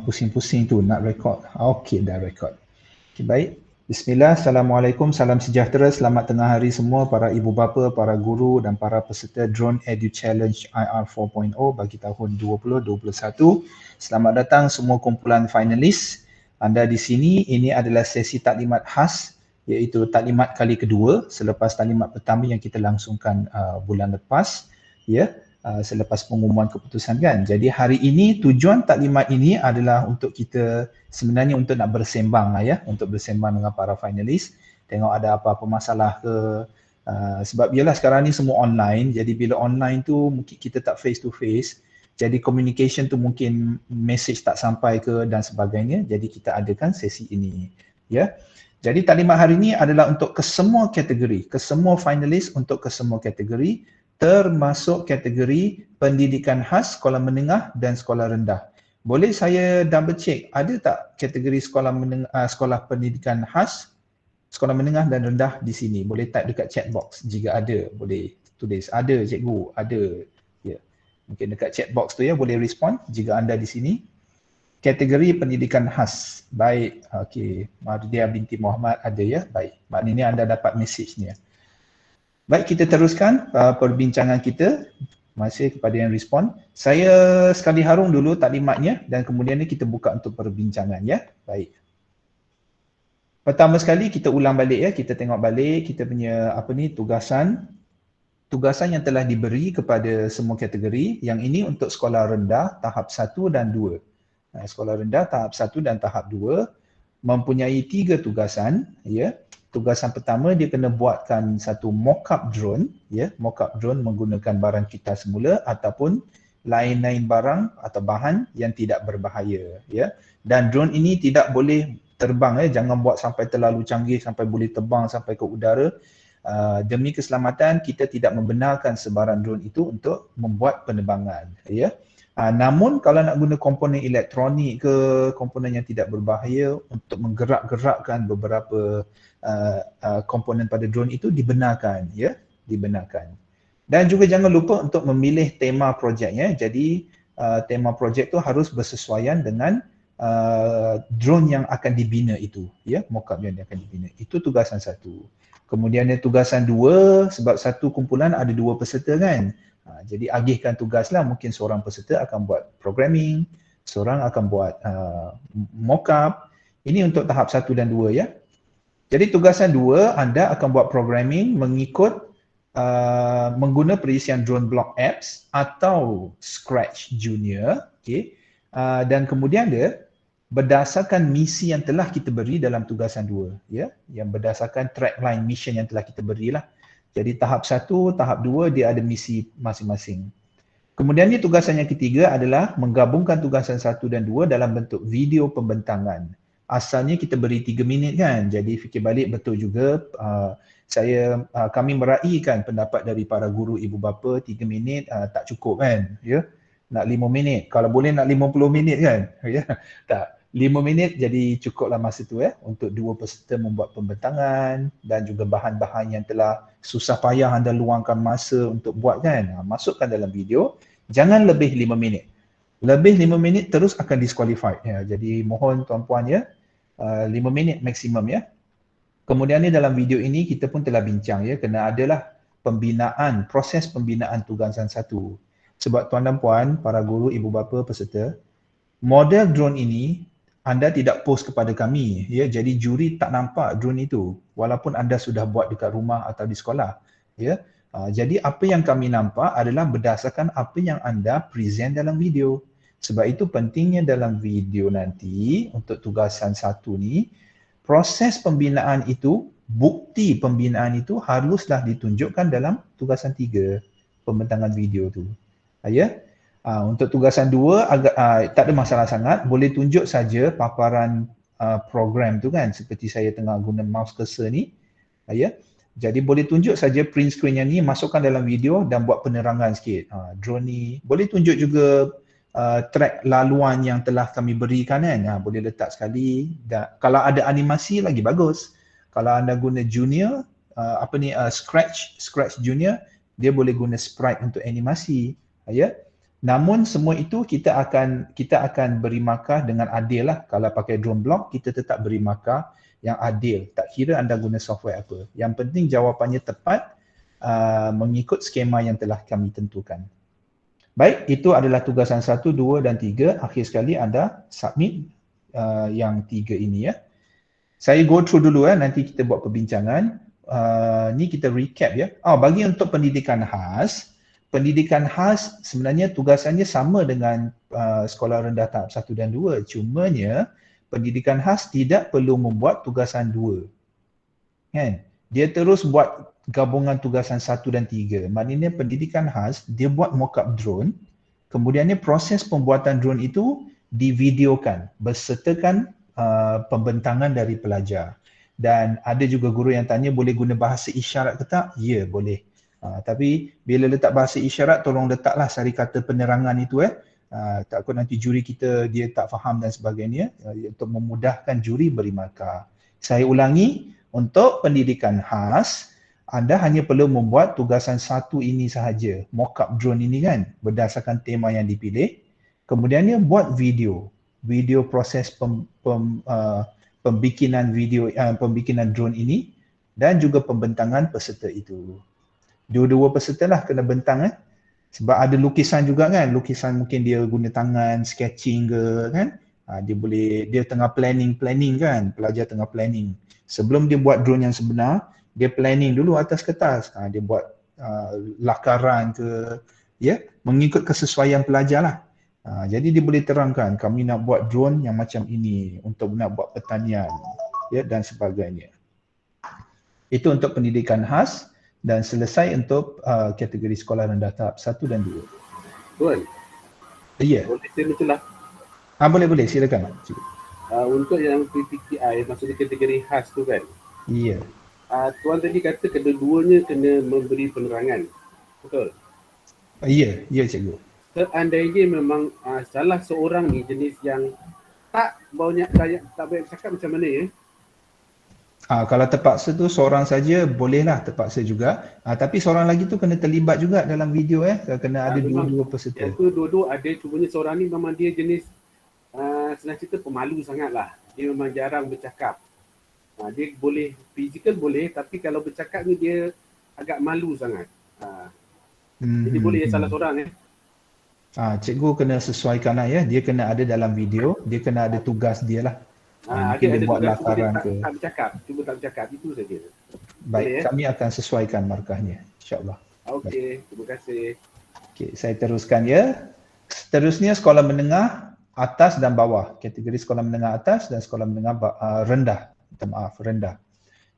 pusing-pusing tu nak record. Okey, dah record. Okay, baik. Bismillah, Assalamualaikum, salam sejahtera, selamat tengah hari semua para ibu bapa, para guru dan para peserta Drone Edu Challenge IR 4.0 bagi tahun 2021. Selamat datang semua kumpulan finalis. Anda di sini, ini adalah sesi taklimat khas iaitu taklimat kali kedua selepas taklimat pertama yang kita langsungkan bulan lepas, ya. Selepas pengumuman keputusan kan. Jadi hari ini tujuan taklimat ini adalah untuk kita sebenarnya untuk nak bersembang lah ya, untuk bersembang dengan para finalis, tengok ada apa-apa masalah ke, sebab biarlah sekarang ni semua online, jadi bila online tu mungkin kita tak face to face, jadi communication tu mungkin message tak sampai ke dan sebagainya, jadi kita adakan sesi ini ya. Jadi taklimat hari ini adalah untuk kesemua kategori, kesemua finalis untuk kesemua kategori, termasuk kategori pendidikan khas, sekolah menengah dan sekolah rendah. Boleh saya double check, ada tak kategori sekolah menengah, sekolah pendidikan khas, sekolah menengah dan rendah di sini? Boleh type dekat chat box jika ada, boleh tulis. Ada cikgu, ada. Ya. Mungkin dekat chat box tu ya, boleh respon jika anda di sini. Kategori pendidikan khas. Baik, okey. Mardia binti Muhammad ada ya, baik. Maknanya anda dapat message ni ya. Baik, kita teruskan perbincangan kita. Masih kepada yang respon. Saya sekali harung dulu taklimatnya dan kemudian ni kita buka untuk perbincangan ya. Baik. Pertama sekali kita ulang balik ya, kita tengok balik kita punya tugasan. Tugasan yang telah diberi kepada semua kategori. Yang ini untuk sekolah rendah tahap 1 dan 2. Sekolah rendah tahap 1 dan tahap 2 mempunyai 3 tugasan ya. Tugasan pertama dia kena buatkan satu mock-up drone ya, mock-up drone menggunakan barang kita semula ataupun lain-lain barang atau bahan yang tidak berbahaya ya. Dan drone ini tidak boleh terbang ya, jangan buat sampai terlalu canggih sampai boleh terbang sampai ke udara. Demi keselamatan kita tidak membenarkan sebarang drone itu untuk membuat penerbangan ya. Namun kalau nak guna komponen elektronik ke komponen yang tidak berbahaya untuk menggerak-gerakkan beberapa komponen pada drone itu dibenarkan ya, dibenarkan. Dan juga jangan lupa untuk memilih tema projeknya. Jadi tema projek tu harus bersesuaian dengan drone yang akan dibina itu ya, mock-up yang akan dibina. Itu tugasan 1. Kemudian tugasan 2, sebab satu kumpulan ada 2 peserta kan. Jadi agihkan tugaslah, mungkin seorang peserta akan buat programming, seorang akan buat mock-up. Ini untuk tahap 1 dan 2 ya. Jadi tugasan 2, anda akan buat programming mengikut mengguna perisian drone block apps atau Scratch Junior, okay. Dan kemudian dia berdasarkan misi yang telah kita beri dalam tugasan 2 ya, yang berdasarkan trackline mission yang telah kita berilah. Jadi tahap 1, tahap 2 dia ada misi masing-masing. Kemudian ni tugasan yang ketiga adalah menggabungkan tugasan 1 dan 2 dalam bentuk video pembentangan. Asalnya kita beri 3 minit kan. Jadi fikir balik betul juga kami meraihkan pendapat dari para guru ibu bapa 3 minit tak cukup kan ya. Nak 5 minit. Kalau boleh nak 50 minit kan. Ya. Tak. 5 minit jadi cukuplah masa tu ya untuk 2 peserta membuat pembentangan dan juga bahan-bahan yang telah susah payah anda luangkan masa untuk buat kan. Masukkan dalam video, jangan lebih 5 minit. Lebih 5 minit terus akan disqualified ya. Jadi mohon tuan-puan ya, 5 minit maksimum ya. Kemudian ni dalam video ini kita pun telah bincang ya, kena adalah pembinaan, proses pembinaan tugasan 1. Sebab tuan dan puan, para guru, ibu bapa, peserta, model drone ini anda tidak post kepada kami ya, jadi juri tak nampak drone itu walaupun anda sudah buat dekat rumah atau di sekolah ya. Jadi apa yang kami nampak adalah berdasarkan apa yang anda present dalam video. Sebab itu pentingnya dalam video nanti untuk tugasan 1 ni, proses pembinaan itu, bukti pembinaan itu haruslah ditunjukkan dalam tugasan 3, pembentangan video tu ya. Untuk tugasan 2 agak tak ada masalah sangat, boleh tunjuk saja paparan program tu kan, seperti saya tengah guna mouse cursor ni ya. Jadi boleh tunjuk saja print screen yang ni, masukkan dalam video dan buat penerangan sikit. Drone ni boleh tunjuk juga track laluan yang telah kami berikan kan. Boleh letak sekali. Dan kalau ada animasi lagi bagus. Kalau anda guna junior Scratch Junior, dia boleh guna sprite untuk animasi ya. Namun semua itu kita akan beri markah dengan adil lah. Kalau pakai drone block, kita tetap beri markah yang adil. Tak kira anda guna software apa. Yang penting jawapannya tepat mengikut skema yang telah kami tentukan. Baik, itu adalah tugasan 1, 2 dan 3. Akhir sekali anda submit yang 3 ini ya. Saya go through dulu nanti kita buat perbincangan. Ni kita recap ya. Bagi untuk pendidikan khas sebenarnya tugasannya sama dengan sekolah rendah tahap 1 dan 2. Cumanya pendidikan khas tidak perlu membuat tugasan 2. Kan? Dia terus buat gabungan tugasan 1 dan 3. Maknanya pendidikan khas dia buat mockup drone. Kemudiannya proses pembuatan drone itu divideokan bersertakan pembentangan dari pelajar. Dan ada juga guru yang tanya boleh guna bahasa isyarat ke tak? Ya, boleh. Tapi bila letak bahasa isyarat, tolong letaklah sari kata penerangan itu takut nanti juri kita dia tak faham dan sebagainya, untuk memudahkan juri beri markah. Saya ulangi, untuk pendidikan khas, anda hanya perlu membuat tugasan 1 ini sahaja, mockup drone ini kan, berdasarkan tema yang dipilih. Kemudiannya buat video proses pembikinan drone ini dan juga pembentangan peserta itu. Dua-dua peserta lah kena bentang sebab ada lukisan juga kan, lukisan mungkin dia guna tangan, sketching ke kan, dia tengah planning kan, pelajar tengah planning. Sebelum dia buat drone yang sebenar, dia planning dulu atas kertas, dia buat lakaran ke ya, mengikut kesesuaian pelajar lah. Jadi dia boleh terangkan kami nak buat drone yang macam ini untuk nak buat pertanian ya dan sebagainya. Itu untuk pendidikan khas dan selesai untuk kategori sekolah rendah tahap 1 dan 2. Tuan. Ya. Boleh saya mencelah? Boleh silakan. Untuk yang PPTI maksudnya kategori khas tu kan. Ya. Tuan tadi kata kedua-duanya kena memberi penerangan. Betul? Ya, cikgu. Seandainya memang salah seorang ni jenis yang tak banyak cakap macam mana ya? Kalau terpaksa tu seorang saja bolehlah terpaksa juga. Tapi seorang lagi tu kena terlibat juga dalam video kena ada dua-dua peserta. Yang tu dua-dua ada, cumanya seorang ni memang dia jenis senang cerita pemalu sangatlah. Dia memang jarang bercakap. Dia boleh fizikal boleh, tapi kalau bercakap ni dia agak malu sangat. Jadi boleh salah seorang cikgu kena sesuaikan lah ya. Dia kena ada dalam video, dia kena ada tugas dia lah. Mungkin dia buat lakaran ke. Tak bercakap, cuba tak bercakap, itu saja. Baik, kami akan sesuaikan markahnya, insyaAllah. Okey, terima kasih. Okey, saya teruskan ya. Seterusnya sekolah menengah atas dan bawah. Kategori sekolah menengah atas dan sekolah menengah rendah. Rendah.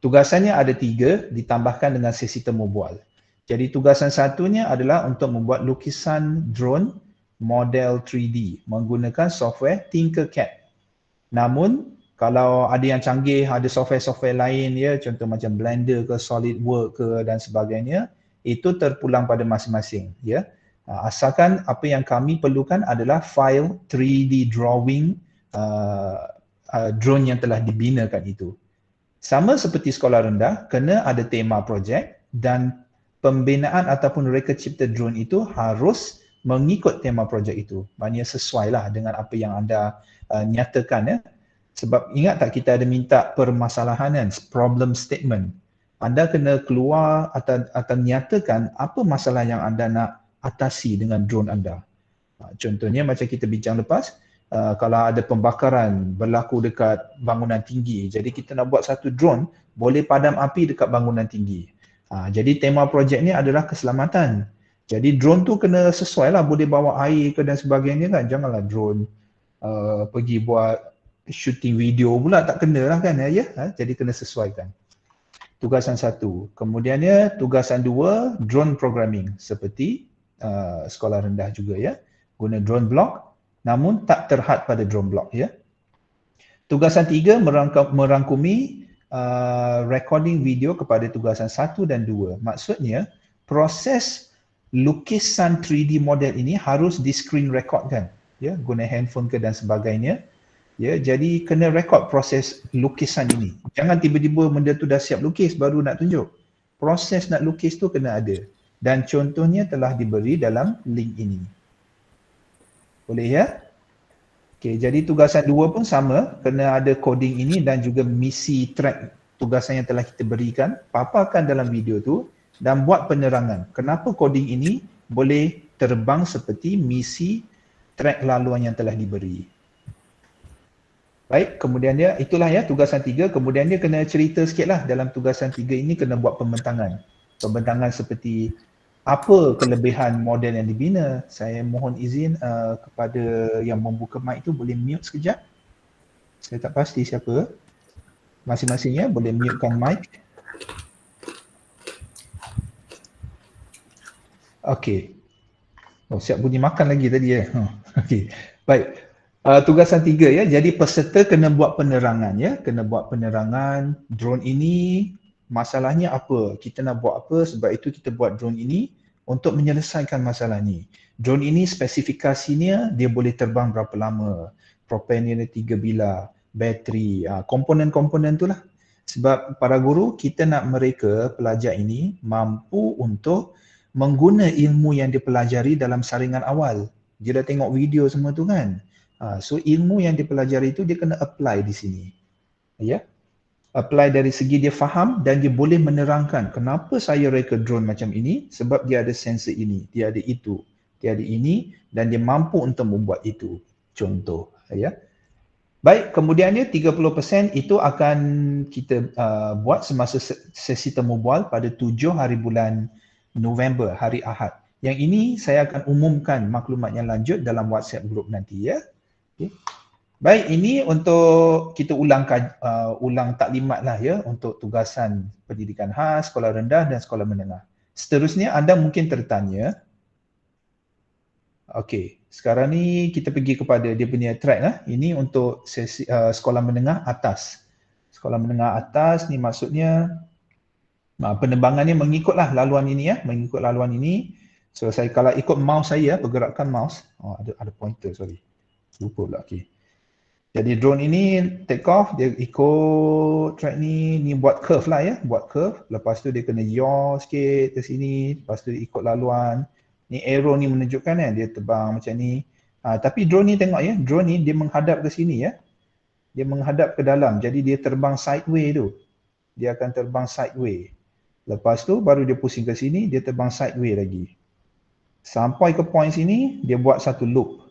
Tugasannya ada 3, ditambahkan dengan sesi temu bual. Jadi tugasan satunya adalah untuk membuat lukisan drone model 3D menggunakan software Tinkercad. Namun kalau ada yang canggih, ada software-software lain ya, contoh macam Blender ke SolidWorks ke dan sebagainya, itu terpulang pada masing-masing ya. Asalkan apa yang kami perlukan adalah file 3D drawing drone yang telah dibinakan itu. Sama seperti sekolah rendah, kena ada tema projek dan pembinaan ataupun reka cipta drone itu harus mengikut tema projek itu. Maknanya sesuailah dengan apa yang anda nyatakan ya. Sebab ingat tak kita ada minta permasalahan kan, problem statement. Anda kena keluar atau nyatakan apa masalah yang anda nak atasi dengan drone anda. Contohnya macam kita bincang lepas, kalau ada pembakaran berlaku dekat bangunan tinggi, jadi kita nak buat satu drone boleh padam api dekat bangunan tinggi. Jadi tema projek ni adalah keselamatan. Jadi drone tu kena sesuai lah, boleh bawa air ke dan sebagainya kan. Janganlah drone pergi buat shooting video pula, tak kena lah kan ya. Jadi kena sesuaikan. Tugasan 1. Kemudiannya tugasan 2, drone programming seperti sekolah rendah juga ya. Guna drone block namun tak terhad pada drone block ya. Tugasan 3 merangkumi recording video kepada tugasan 1 dan 2. Maksudnya proses lukisan 3D model ini harus di screen record kan ya, guna handphone ke dan sebagainya ya. Jadi kena record proses lukisan ini. Jangan tiba-tiba benda tu dah siap lukis baru nak tunjuk. Proses nak lukis tu kena ada dan contohnya telah diberi dalam link ini. Boleh ya? Okey, jadi tugasan 2 pun sama, kena ada coding ini dan juga misi track tugasan yang telah kita berikan, paparkan dalam video tu dan buat penerangan. Kenapa coding ini boleh terbang seperti misi track laluan yang telah diberi. Baik, kemudian dia itulah ya tugasan 3, kemudian dia kena cerita sikitlah dalam tugasan 3 ini kena buat pembentangan. Pembentangan seperti apa kelebihan model yang dibina. Saya mohon izin kepada yang membuka mic itu boleh mute sekejap. Saya tak pasti siapa. Masing-masingnya boleh mutekan mic. Okey. Oh, siap bunyi makan lagi tadi ya. Okey. Baik. Tugasan 3 ya. Jadi peserta kena buat penerangan ya. Kena buat penerangan drone ini. Masalahnya apa? Kita nak buat apa? Sebab itu kita buat drone ini untuk menyelesaikan masalah ni. Drone ini spesifikasinya dia boleh terbang berapa lama, propellernya 3 bilah, bateri, komponen-komponen tu lah. Sebab para guru kita nak mereka pelajar ini mampu untuk mengguna ilmu yang dipelajari dalam saringan awal. Dia dah tengok video semua tu kan. So ilmu yang dipelajari itu dia kena apply di sini. Ya. Apply dari segi dia faham dan dia boleh menerangkan kenapa saya reka drone macam ini, sebab dia ada sensor ini, dia ada itu, dia ada ini dan dia mampu untuk membuat itu. Contoh, ya. Baik, kemudiannya 30% itu akan kita buat semasa sesi temu bual pada 7 hari bulan November, hari Ahad. Yang ini saya akan umumkan maklumat yang lanjut dalam WhatsApp group nanti ya. Okay. Baik, ini untuk kita ulang taklimat lah ya untuk tugasan pendidikan khas, sekolah rendah dan sekolah menengah. Seterusnya anda mungkin tertanya, okey, sekarang ni kita pergi kepada dia punya track lah. Ini untuk sesi sekolah menengah atas. Sekolah menengah atas ni maksudnya penerbangannya mengikutlah laluan ini ya, mengikut laluan ini. So saya kalau ikut mouse saya, pergerakan mouse, ada pointer, sorry. Lupa pula, okey. Jadi drone ini take off, dia ikut track ni buat curve lah ya, buat curve. Lepas tu dia kena yaw sikit ke sini, lepas tu dia ikut laluan. Ni arrow ni menunjukkan kan, dia terbang macam ni. Tapi drone ni tengok ya, drone ni dia menghadap ke sini ya. Dia menghadap ke dalam, jadi dia terbang sideway tu. Dia akan terbang sideway. Lepas tu baru dia pusing ke sini, dia terbang sideway lagi. Sampai ke point sini, dia buat satu loop.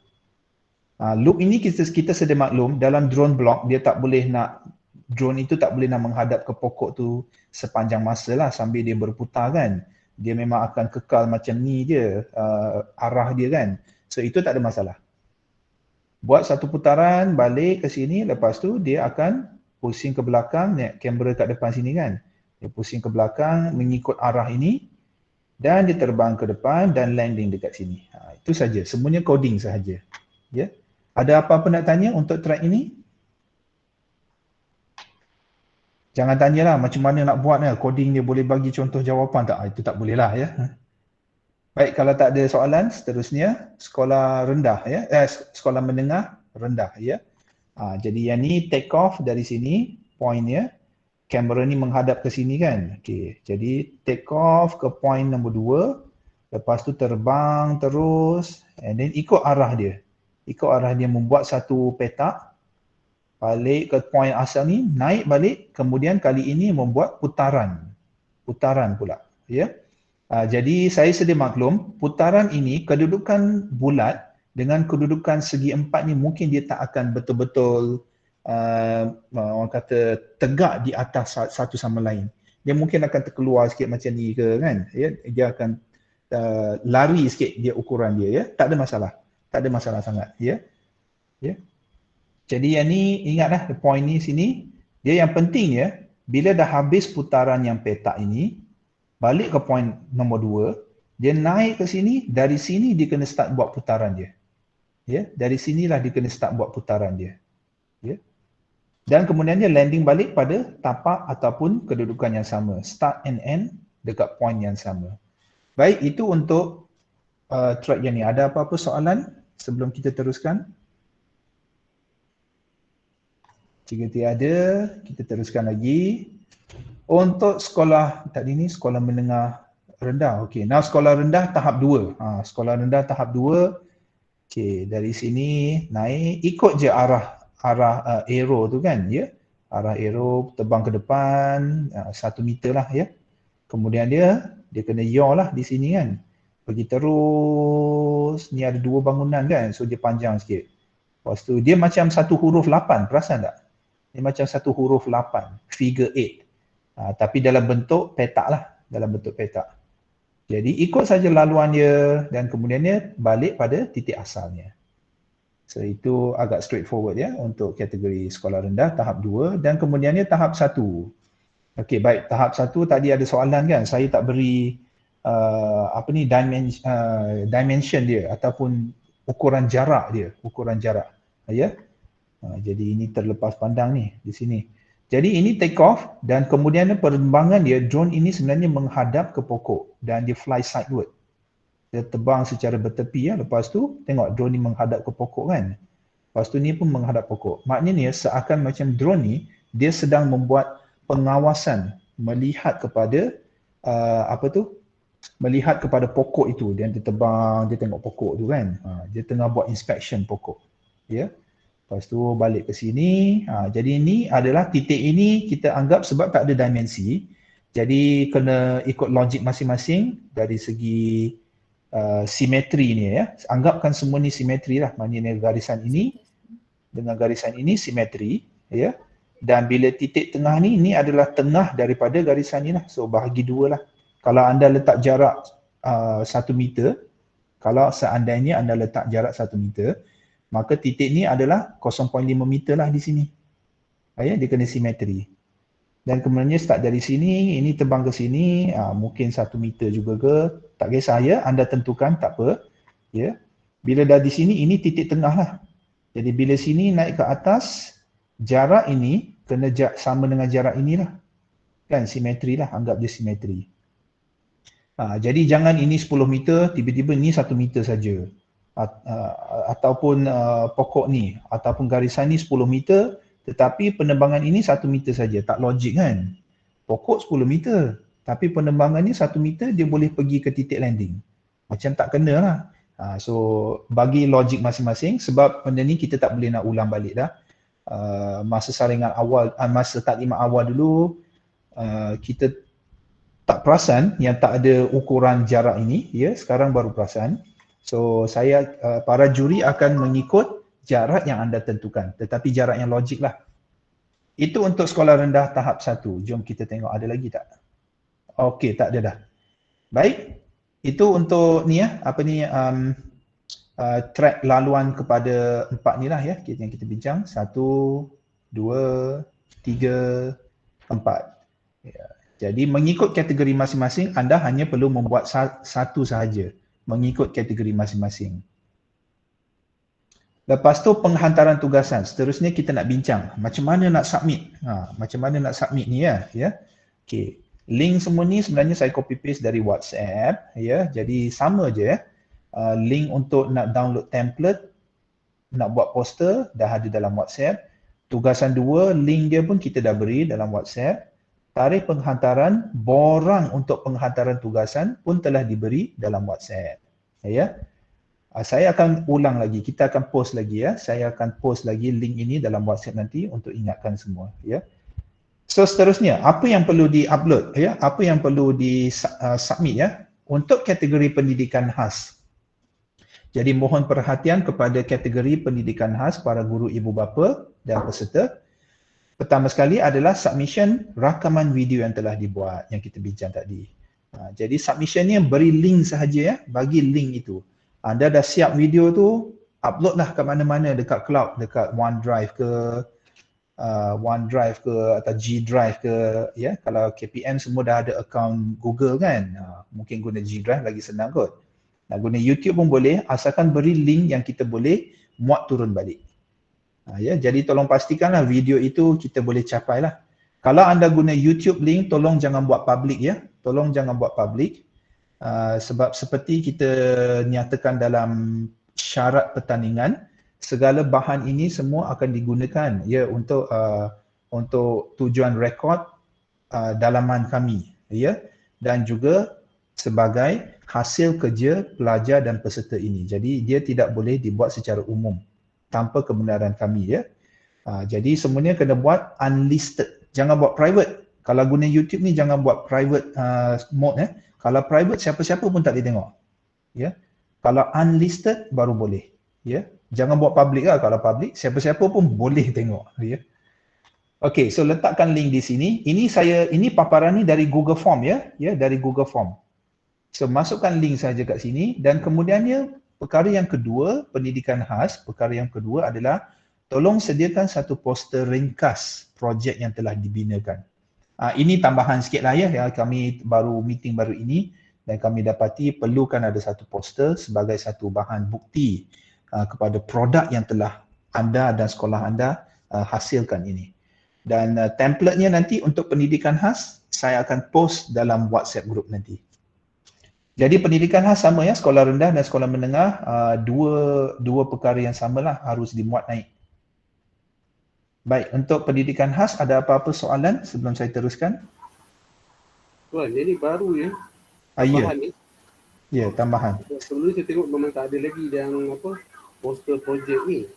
Loop ini kita sedia maklum dalam drone block dia tak boleh nak, drone itu tak boleh nak menghadap ke pokok tu sepanjang masa lah sambil dia berputar kan. Dia memang akan kekal macam ni je arah dia kan. So itu tak ada masalah. Buat satu putaran balik ke sini, lepas tu dia akan pusing ke belakang, kamera kat depan sini kan. Dia pusing ke belakang mengikut arah ini dan dia terbang ke depan dan landing dekat sini. Itu saja, semuanya coding sahaja. Ya. Ada apa-apa nak tanya untuk track ini? Jangan tanyalah macam mana nak buat coding dia, boleh bagi contoh jawapan tak? Itu tak boleh lah ya. Baik, kalau tak ada soalan, seterusnya sekolah rendah ya, sekolah menengah rendah ya. Jadi yang ni take off dari sini, pointnya, kamera ni menghadap ke sini kan. Okey, jadi take off ke point nombor 2, lepas tu terbang terus and then ikut arah dia. Ikut arah dia membuat satu petak, balik ke point asal ni, naik balik, kemudian kali ini membuat putaran pula ya. Jadi saya sedia maklum putaran ini kedudukan bulat dengan kedudukan segi empat ni mungkin dia tak akan betul-betul orang kata tegak di atas satu sama lain. Dia mungkin akan terkeluar sikit macam ni ke kan ya, dia akan lari sikit dia ukuran dia ya, tak ada masalah sangat ya. Ya. Jadi yang ni ingatlah point ni sini, dia yang penting ya, bila dah habis putaran yang petak ini, balik ke point nombor 2, dia naik ke sini, dari sini dia kena start buat putaran dia. Ya, dari sinilah dia kena start buat putaran dia. Ya. Dan kemudian dia landing balik pada tapak ataupun kedudukan yang sama, start and end dekat point yang sama. Baik, itu untuk track yang ni. Ada apa-apa soalan sebelum kita teruskan? Jika tiada, kita teruskan lagi. Untuk sekolah tadi ni, sekolah menengah rendah. Okey, now sekolah rendah tahap 2. Sekolah rendah tahap 2, Okey, dari sini naik, ikut je arah arrow tu kan, ya. Arah arrow terbang ke depan 1 meter lah, ya. Kemudian dia kena yaw lah di sini kan. Pergi terus, ni ada 2 bangunan kan, so dia panjang sikit. Lepas tu dia macam satu huruf 8, perasan tak? Dia macam satu huruf 8, figure 8. Tapi dalam bentuk petak lah, dalam bentuk petak. Jadi ikut saja laluan dia dan kemudian dia balik pada titik asalnya. So itu agak straightforward ya untuk kategori sekolah rendah tahap 2 dan kemudiannya tahap 1. Okey, baik, tahap 1 tadi ada soalan kan, saya tak beri dimension dia ataupun ukuran jarak dia, ya. Jadi ini terlepas pandang ni di sini. Jadi ini take off dan kemudian penerbangan dia, drone ini sebenarnya menghadap ke pokok dan dia fly sideward. Dia terbang secara bertepi ya. Lepas tu tengok drone ni menghadap ke pokok kan. Lepas tu ni pun menghadap pokok. Maknanya seakan macam drone ni dia sedang membuat pengawasan, melihat kepada melihat kepada pokok itu. Dia terbang, dia tengok pokok tu kan. Dia tengah buat inspection pokok. Ya. Lepas tu balik ke sini. Jadi ini adalah titik ini kita anggap sebab tak ada dimensi. Jadi kena ikut logik masing-masing dari segi simetri ni ya. Anggapkan semua ni simetri lah. Maknanya garisan ini dengan garisan ini simetri ya. Dan bila titik tengah ni, ini adalah tengah daripada garisan ni lah. So bahagi dua lah. Kalau anda letak jarak 1 meter, kalau seandainya anda letak jarak 1 meter, maka titik ni adalah 0.5 meter lah di sini. Ya, dia kena simetri. Dan kemudiannya start dari sini, ini terbang ke sini, mungkin 1 meter juga ke, tak kisah ya, anda tentukan tak apa. Ya. Bila dah di sini, ini titik tengah lah. Jadi bila sini naik ke atas, jarak ini kena sama dengan jarak inilah. Kan simetri lah, anggap dia simetri. Jadi jangan ini 10 meter, tiba-tiba ni 1 meter saja. Ataupun pokok ni ataupun garisan ni 10 meter tetapi penerbangan ini 1 meter saja, tak logik kan. Pokok 10 meter tapi penerbangan ni 1 meter dia boleh pergi ke titik landing. Macam tak kena lah. So bagi logik masing-masing sebab benda ni kita tak boleh nak ulang balik dah. Masa saringan awal, masa taklimat awal dulu kita tak perasan yang tak ada ukuran jarak ini ya, sekarang baru perasan. So saya para juri akan mengikut jarak yang anda tentukan, tetapi jarak yang logik lah. Itu untuk sekolah rendah tahap 1. Jom kita tengok ada lagi tak? Okey, tak ada dah. Baik, itu untuk ni ya, track laluan kepada 4 ni lah ya, yang kita bincang. 1, 2, 3, 4. Ya. Jadi mengikut kategori masing-masing, anda hanya perlu membuat satu sahaja. Mengikut kategori masing-masing. Lepas tu penghantaran tugasan. Seterusnya kita nak bincang macam mana nak submit. Macam mana nak submit ni ya. Okey. Link semua ni sebenarnya saya copy paste dari WhatsApp ya. Jadi sama je. Link untuk nak download template, nak buat poster dah ada dalam WhatsApp. Tugasan 2, link dia pun kita dah beri dalam WhatsApp. Tarikh penghantaran, borang untuk penghantaran tugasan pun telah diberi dalam WhatsApp. Ya. Saya akan ulang lagi, kita akan post lagi ya. Saya akan post lagi link ini dalam WhatsApp nanti untuk ingatkan semua ya. So seterusnya, apa yang perlu di-upload ya? Apa yang perlu di-submit ya? Untuk kategori pendidikan khas. Jadi mohon perhatian kepada kategori pendidikan khas para guru ibu bapa dan peserta. Pertama sekali adalah submission rakaman video yang telah dibuat yang kita bincang tadi. Jadi submission ni beri link sahaja ya, bagi link itu. Anda dah siap video tu, uploadlah ke mana-mana dekat cloud, dekat OneDrive ke atau G Drive ke ya. Kalau KPM semua dah ada akaun Google kan, mungkin guna G Drive lagi senang kot. Nak guna YouTube pun boleh, asalkan beri link yang kita boleh muat turun balik. Ya, jadi tolong pastikanlah video itu kita boleh capai lah. Kalau anda guna YouTube link, tolong jangan buat public ya. Tolong jangan buat public. Sebab seperti kita nyatakan dalam syarat pertandingan, segala bahan ini semua akan digunakan ya untuk tujuan rekod dalaman kami ya, dan juga sebagai hasil kerja pelajar dan peserta ini. Jadi dia tidak boleh dibuat secara umum tanpa kebenaran kami, ya. Jadi semuanya kena buat unlisted. Jangan buat private. Kalau guna YouTube ni jangan buat private mode, ya. Kalau private siapa-siapa pun tak boleh tengok. Ya. Kalau unlisted baru boleh, ya. Jangan buat public lah. Kalau public siapa-siapa pun boleh tengok, ya. Okey, so letakkan link di sini. Ini paparan ni dari Google Form, ya, dari Google Form. So masukkan link saja kat sini dan kemudiannya perkara yang kedua, pendidikan khas, perkara yang kedua adalah tolong sediakan satu poster ringkas projek yang telah dibinakan. Ini tambahan sikit lah, ya, kami baru meeting baru ini dan kami dapati perlukan ada satu poster sebagai satu bahan bukti kepada produk yang telah anda dan sekolah anda hasilkan ini. Dan templatenya nanti untuk pendidikan khas saya akan post dalam WhatsApp group nanti. Jadi pendidikan khas sama, ya, sekolah rendah dan sekolah menengah, dua perkara yang samalah harus dimuat naik. Baik, untuk pendidikan khas ada apa-apa soalan sebelum saya teruskan? Tuan, ini baru, ya. Ya. Tambahan ni. Ya, tambahan. Sebelum saya tengok memang tak ada lagi yang poster projek ni.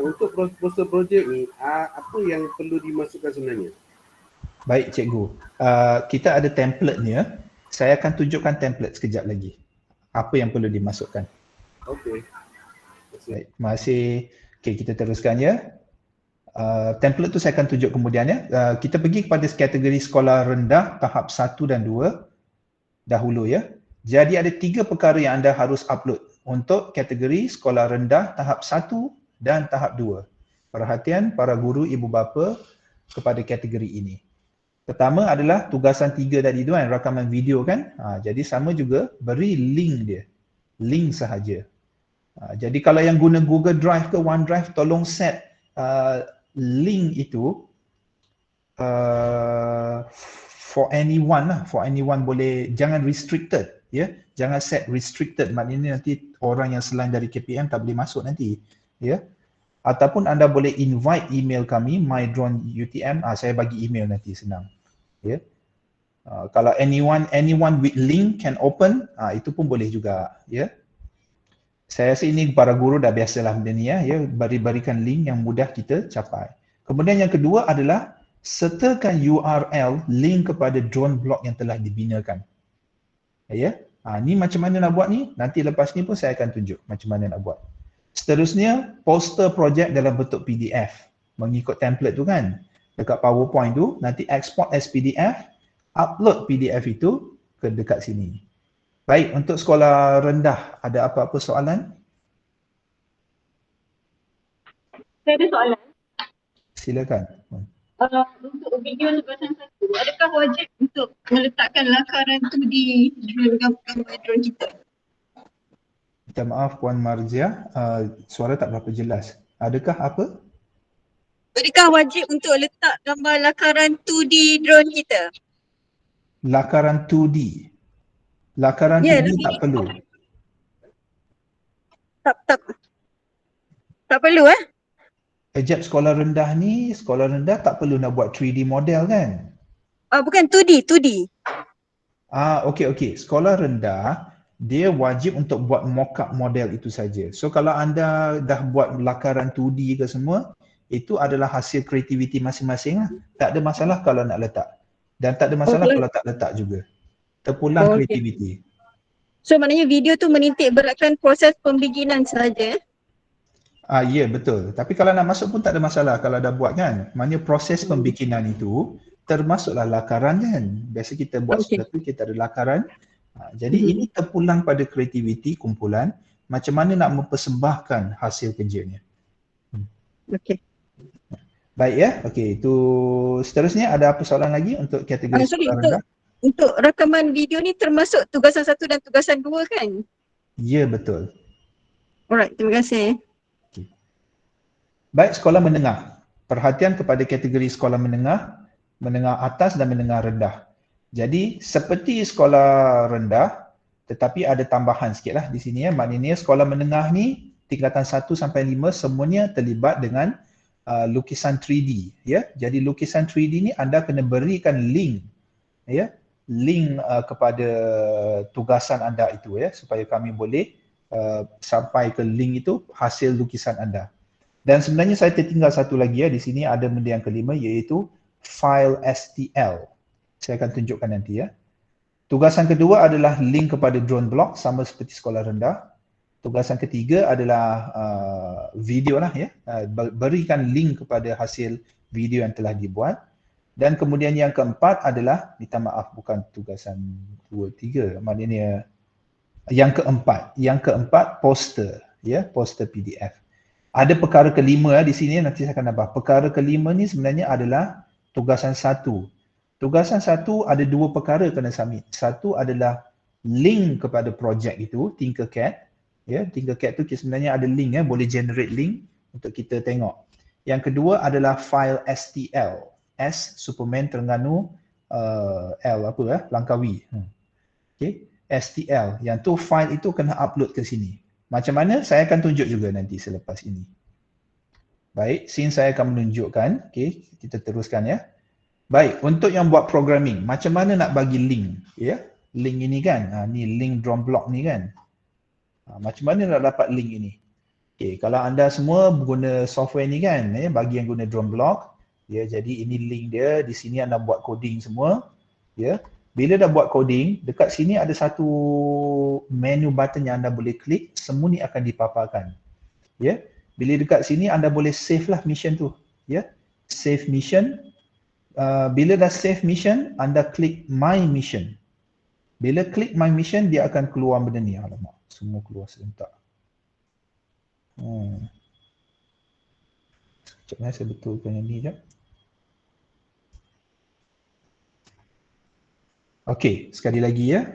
Untuk poster projek ni, apa yang perlu dimasukkan sebenarnya? Baik, cikgu. Kita ada template-nya. Saya akan tunjukkan template sekejap lagi. Apa yang perlu dimasukkan. Okey. Baik, masih. Okey, kita teruskan, ya. Template tu saya akan tunjuk kemudian, ya. Kita pergi kepada kategori sekolah rendah tahap 1 dan 2 dahulu, ya. Jadi ada 3 perkara yang anda harus upload untuk kategori sekolah rendah tahap 1 dan tahap 2. Perhatian para guru, ibu bapa kepada kategori ini. Pertama adalah tugasan 3 tadi tu kan, rakaman video kan. Jadi sama juga beri link dia. Link sahaja. Jadi kalau yang guna Google Drive ke OneDrive, tolong set link itu for anyone lah. For anyone boleh, jangan restricted, ya. Jangan set restricted, maknanya nanti orang yang selain dari KPM tak boleh masuk nanti, ya. Ataupun anda boleh invite email kami mydroneutm, saya bagi email nanti, senang, ya. Kalau anyone with link can open, itu pun boleh juga, ya. Saya rasa ini para guru dah biasalah benda ni, ya, berikan link yang mudah kita capai. Kemudian yang kedua adalah sertakan URL link kepada drone blog yang telah dibinakan, ya. Ni macam mana nak buat ni, nanti lepas ni pun saya akan tunjuk macam mana nak buat. Seterusnya, poster projek dalam bentuk PDF. Mengikut template tu kan. Dekat PowerPoint tu, nanti export as PDF, upload PDF itu ke dekat sini. Baik, untuk sekolah rendah, ada apa-apa soalan? Saya ada soalan. Silakan. Untuk video tugasan 1, adakah wajib untuk meletakkan lakaran tu di gambar drone kita? Minta maaf Puan Marzia, suara tak berapa jelas. Adakah apa? Adakah wajib untuk letak gambar lakaran tu di drone kita? Lakaran 2D. Lakaran 2D tak perlu. Tak perlu, Ejab sekolah rendah ni, sekolah rendah tak perlu nak buat 3D model kan? Bukan 2D. Okey. Sekolah rendah, dia wajib untuk buat mock-up model itu saja. So kalau anda dah buat lakaran 2D ke semua, itu adalah hasil kreativiti masing-masing lah. Tak ada masalah kalau nak letak. Dan tak ada masalah kalau tak letak juga. Terpulang kreativiti. So maknanya video tu menitik beratkan proses pembikinan sahaja. Ya, betul. Tapi kalau nak masuk pun tak ada masalah kalau dah buat kan. Maknanya proses pembikinan itu termasuklah lakaran kan. Biasa kita buat sesuatu, kita ada lakaran. Jadi ini terpulang pada kreativiti kumpulan, macam mana nak mempersembahkan hasil kerjanya. Okey. Baik, ya. Okey, itu seterusnya ada apa soalan lagi untuk kategori sekolah rendah? Untuk rakaman video ni termasuk tugasan 1 dan tugasan 2 kan? Ya, betul. Alright, terima kasih. Okay. Baik, sekolah menengah. Perhatian kepada kategori sekolah menengah, menengah atas dan menengah rendah. Jadi seperti sekolah rendah, tetapi ada tambahan sikit lah di sini, ya. Maknanya sekolah menengah ni tingkatan 1 sampai 5 semuanya terlibat dengan lukisan 3D, ya. Jadi lukisan 3D ni anda kena berikan link, ya. link kepada tugasan anda itu ya, supaya kami boleh sampai ke link itu hasil lukisan anda. Dan sebenarnya saya tertinggal satu lagi ya, di sini ada benda yang kelima iaitu file STL. Saya akan tunjukkan nanti ya. Tugasan kedua adalah link kepada drone block sama seperti sekolah rendah. Tugasan ketiga adalah video lah ya, berikan link kepada hasil video yang telah dibuat. Dan kemudian yang keempat adalah, minta maaf bukan tugasan 2, 3, maknanya yang keempat poster ya, poster PDF. Ada perkara kelima di sini, nanti saya akan nambah. Perkara kelima ni sebenarnya adalah tugasan 1. Tugasan 1 ada 2 perkara kena submit. Satu adalah link kepada projek itu, Tinkercad. Ya, Tinkercad tu sebenarnya ada link ya, boleh generate link untuk kita tengok. Yang kedua adalah file STL. S Superman Terengganu, L apa ya, Langkawi. Okay. STL. Yang tu file itu kena upload ke sini. Macam mana? Saya akan tunjuk juga nanti selepas ini. Baik, since saya akan menunjukkan, okay, kita teruskan ya. Baik, untuk yang buat programming, macam mana nak bagi link? Ya, link ini kan, ni link drone block ni kan. Macam mana nak dapat link ini? Okay, kalau anda semua guna software ni kan, bagi yang guna drone block, ya, jadi ini link dia, di sini anda buat coding semua, ya. Bila dah buat coding, dekat sini ada satu menu button yang anda boleh klik, semua ni akan dipaparkan. Ya. Bila dekat sini anda boleh save lah mission tu, ya. Save mission. Bila dah save mission, anda klik my mission. Bila klik my mission, dia akan keluar benda ni. Alamak, semua keluar serentak. Sekejap saya betulkan yang ni sekejap. Okey, sekali lagi ya.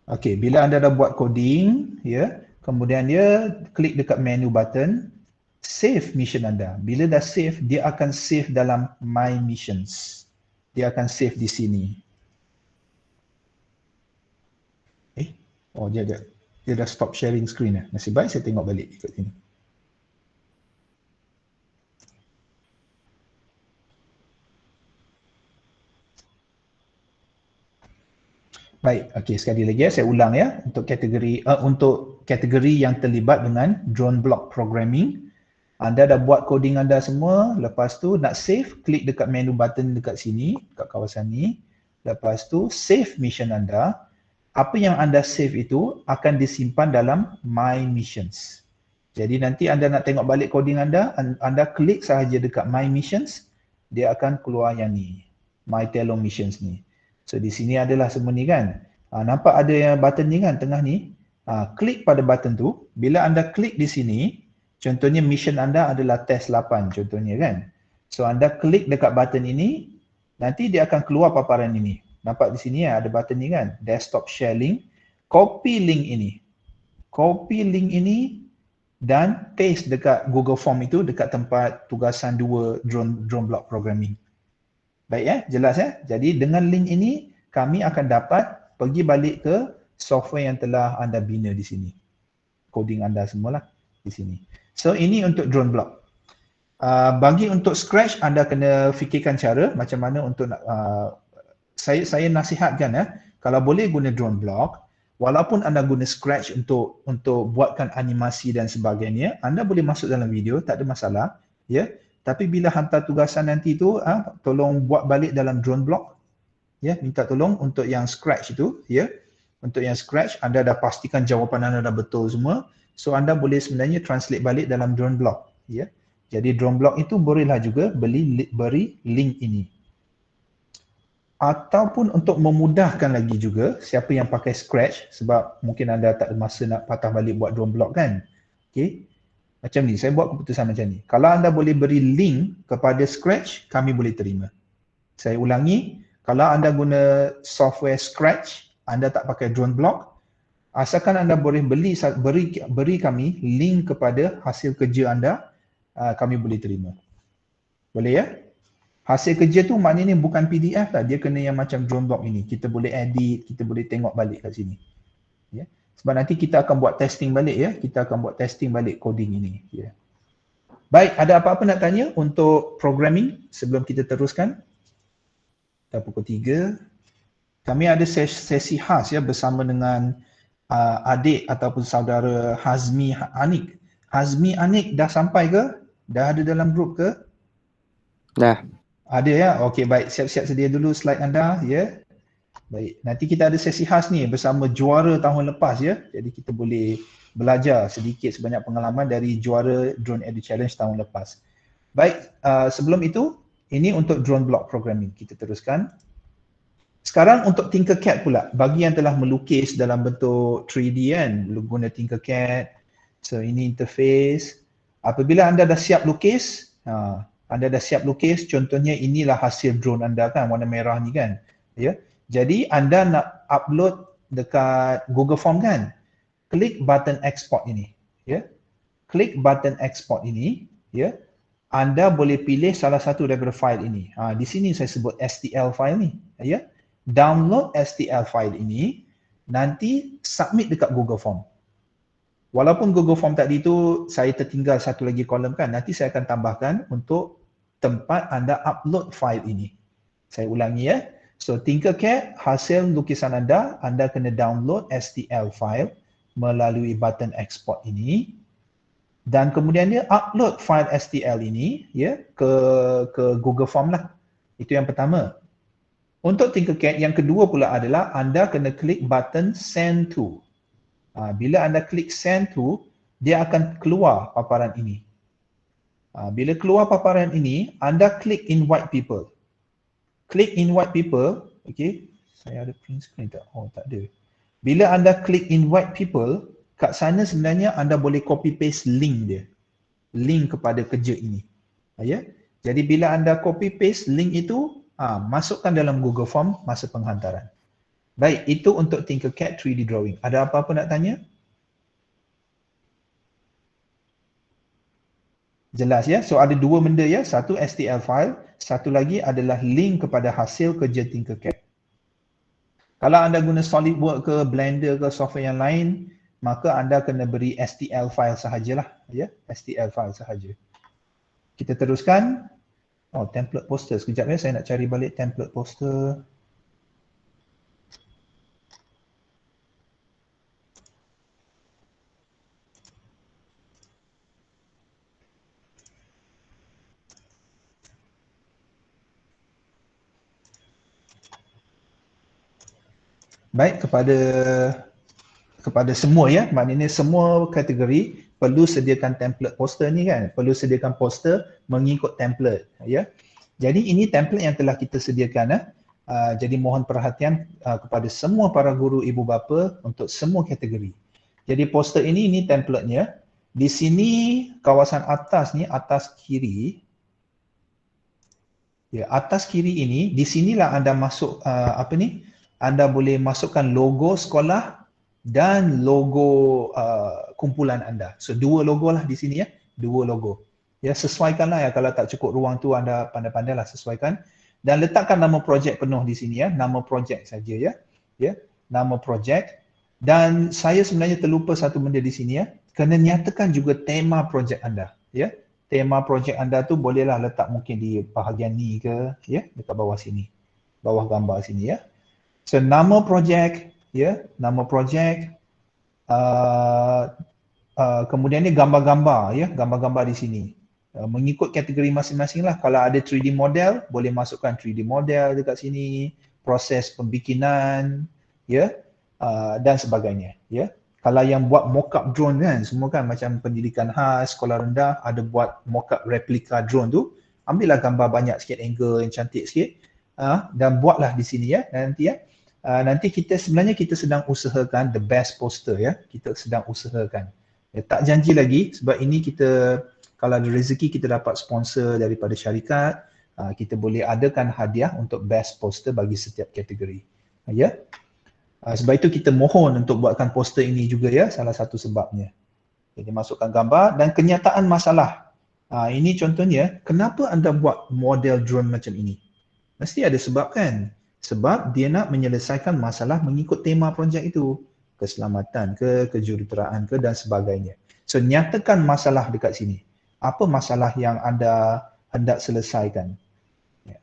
Okey, bila anda dah buat coding, ya, kemudian dia klik dekat menu button, save mission anda. Bila dah save, dia akan save dalam my missions. Dia akan save di sini. Oh, dia dah stop sharing screen dah. Nasib baik saya tengok balik ikut sini. Baik, okey, sekali lagi ya, saya ulang ya, untuk kategori yang terlibat dengan drone block programming. Anda dah buat coding anda semua, lepas tu nak save, klik dekat menu button dekat sini, dekat kawasan ni. Lepas tu save mission anda. Apa yang anda save itu akan disimpan dalam my missions. Jadi nanti anda nak tengok balik coding anda klik sahaja dekat my missions, dia akan keluar yang ni, my Telong missions ni. So di sini adalah semua ni kan. Nampak ada yang button ni kan tengah ni. Klik pada button tu. Bila anda klik di sini, contohnya mission anda adalah test 8 contohnya kan. So anda klik dekat button ini, nanti dia akan keluar paparan ini. Nampak di sini ada button ni kan, desktop share link. Copy link ini. Copy link ini dan paste dekat Google Form itu dekat tempat tugasan 2 drone block programming. Baik ya, jelas ya. Jadi dengan link ini kami akan dapat pergi balik ke software yang telah anda bina di sini. Coding anda semualah di sini. So ini untuk drone block. Bagi untuk Scratch anda kena fikirkan cara macam mana untuk saya nasihatkan ya, kalau boleh guna drone block, walaupun anda guna Scratch untuk buatkan animasi dan sebagainya, anda boleh masuk dalam video, tak ada masalah ya. Tapi bila hantar tugasan nanti tu, tolong buat balik dalam drone block. Ya, minta tolong untuk yang Scratch itu, ya. Untuk yang Scratch, anda dah pastikan jawapan anda dah betul semua. So anda boleh sebenarnya translate balik dalam drone block, ya. Jadi drone block itu bolehlah juga beri link ini. Ataupun untuk memudahkan lagi juga siapa yang pakai Scratch, sebab mungkin anda tak ada masa nak patah balik buat drone block kan. Okey. Macam ni, saya buat keputusan macam ni. Kalau anda boleh beri link kepada Scratch, kami boleh terima. Saya ulangi, kalau anda guna software Scratch, anda tak pakai drone block, asalkan anda boleh beri kami link kepada hasil kerja anda, kami boleh terima. Boleh ya? Hasil kerja tu maknanya bukan PDF lah, dia kena yang macam drone block ini. Kita boleh edit, kita boleh tengok balik kat sini. Ya. Sebab nanti kita akan buat testing balik ya. Kita akan buat testing balik coding ini. Ya. Baik, ada apa-apa nak tanya untuk programming sebelum kita teruskan? dah pukul 3. Kami ada sesi khas ya bersama dengan adik ataupun saudara Hazmi Anik. Hazmi Anik dah sampai ke? Dah ada dalam grup ke? Dah. Ada ya? Okey, baik. Siap-siap sedia dulu slide anda ya. Baik, nanti kita ada sesi khas ni bersama juara tahun lepas ya. Jadi kita boleh belajar sedikit sebanyak pengalaman dari juara Drone Edu Challenge tahun lepas. Baik, sebelum itu, ini untuk drone block programming. Kita teruskan. Sekarang untuk Tinkercad pula. Bagi yang telah melukis dalam bentuk 3D kan, guna Tinkercad. So ini interface. Apabila anda dah siap lukis, contohnya inilah hasil drone anda kan, warna merah ni kan. Ya. Jadi anda nak upload dekat Google Form kan? Klik button export ini, ya. Klik button export ini, ya. Anda boleh pilih salah satu daripada file ini. Di sini saya sebut STL file ni, ya. Download STL file ini, nanti submit dekat Google Form. Walaupun Google Form tadi tu saya tertinggal satu lagi kolom kan, nanti saya akan tambahkan untuk tempat anda upload file ini. Saya ulangi ya. So Tinkercad, hasil lukisan anda kena download STL file melalui button export ini dan kemudian dia upload file STL ini ya ke Google Form lah. Itu yang pertama. Untuk Tinkercad yang kedua pula adalah anda kena klik button send to. Bila anda klik send to, dia akan keluar paparan ini. Bila keluar paparan ini, anda klik invite people. Klik invite people, okay. Saya ada print screen tak? Oh, tak ada. Bila anda klik invite people, kat sana sebenarnya anda boleh copy paste link dia. Link kepada kerja ini. Ya. Jadi bila anda copy paste link itu, masukkan dalam Google Form masa penghantaran. Baik, itu untuk Tinkercad 3D drawing. Ada apa-apa nak tanya? Jelas ya? So ada dua benda ya, satu STL file, satu lagi adalah link kepada hasil kerja Tinkercad. Kalau anda guna SolidWorks ke Blender ke software yang lain, maka anda kena beri STL file sahajalah ya, STL file sahaja. Kita teruskan. Oh, template poster. Sekejap ya, saya nak cari balik template poster. Baik, kepada semua ya, maknanya semua kategori perlu sediakan template poster ni kan, perlu sediakan poster mengikut template ya. Jadi ini template yang telah kita sediakan jadi mohon perhatian kepada semua para guru ibu bapa untuk semua kategori. Jadi poster ini template-nya. Di sini kawasan atas ni, atas kiri. Ya, atas kiri ini, di sinilah anda masuk anda boleh masukkan logo sekolah dan logo kumpulan anda. So dua logo lah di sini ya, dua logo. Ya, sesuaikanlah ya, kalau tak cukup ruang tu anda pandai-pandailah sesuaikan dan letakkan nama projek penuh di sini ya, nama projek saja ya. Ya, nama projek. Dan saya sebenarnya terlupa satu benda di sini ya, kena nyatakan juga tema projek anda ya. Tema projek anda tu bolehlah letak mungkin di bahagian ni ke ya, dekat bawah sini. Bawah gambar sini ya. So nama projek ya, nama projek, kemudian ni gambar-gambar ya, gambar-gambar di sini. Mengikut kategori masing-masing lah. Kalau ada 3D model, boleh masukkan 3D model dekat sini, proses pembikinan ya, dan sebagainya ya. Kalau yang buat mock-up drone kan, semua kan macam pendidikan khas, sekolah rendah ada buat mock-up replika drone tu, ambillah gambar banyak sikit, angle yang cantik sikit, dan buatlah di sini ya, nanti ya. Nanti kita sedang usahakan the best poster ya, kita sedang usahakan ya, tak janji lagi sebab ini kita kalau ada rezeki kita dapat sponsor daripada syarikat, kita boleh adakan hadiah untuk best poster bagi setiap kategori ya. Sebab itu kita mohon untuk buatkan poster ini juga ya, salah satu sebabnya. Jadi masukkan gambar dan kenyataan masalah. Ini contohnya, kenapa anda buat model drone macam ini? Mesti ada sebab kan? Sebab dia nak menyelesaikan masalah mengikut tema projek itu. Keselamatan ke, kejuruteraan ke dan sebagainya. So nyatakan masalah dekat sini. Apa masalah yang anda hendak selesaikan? Ya.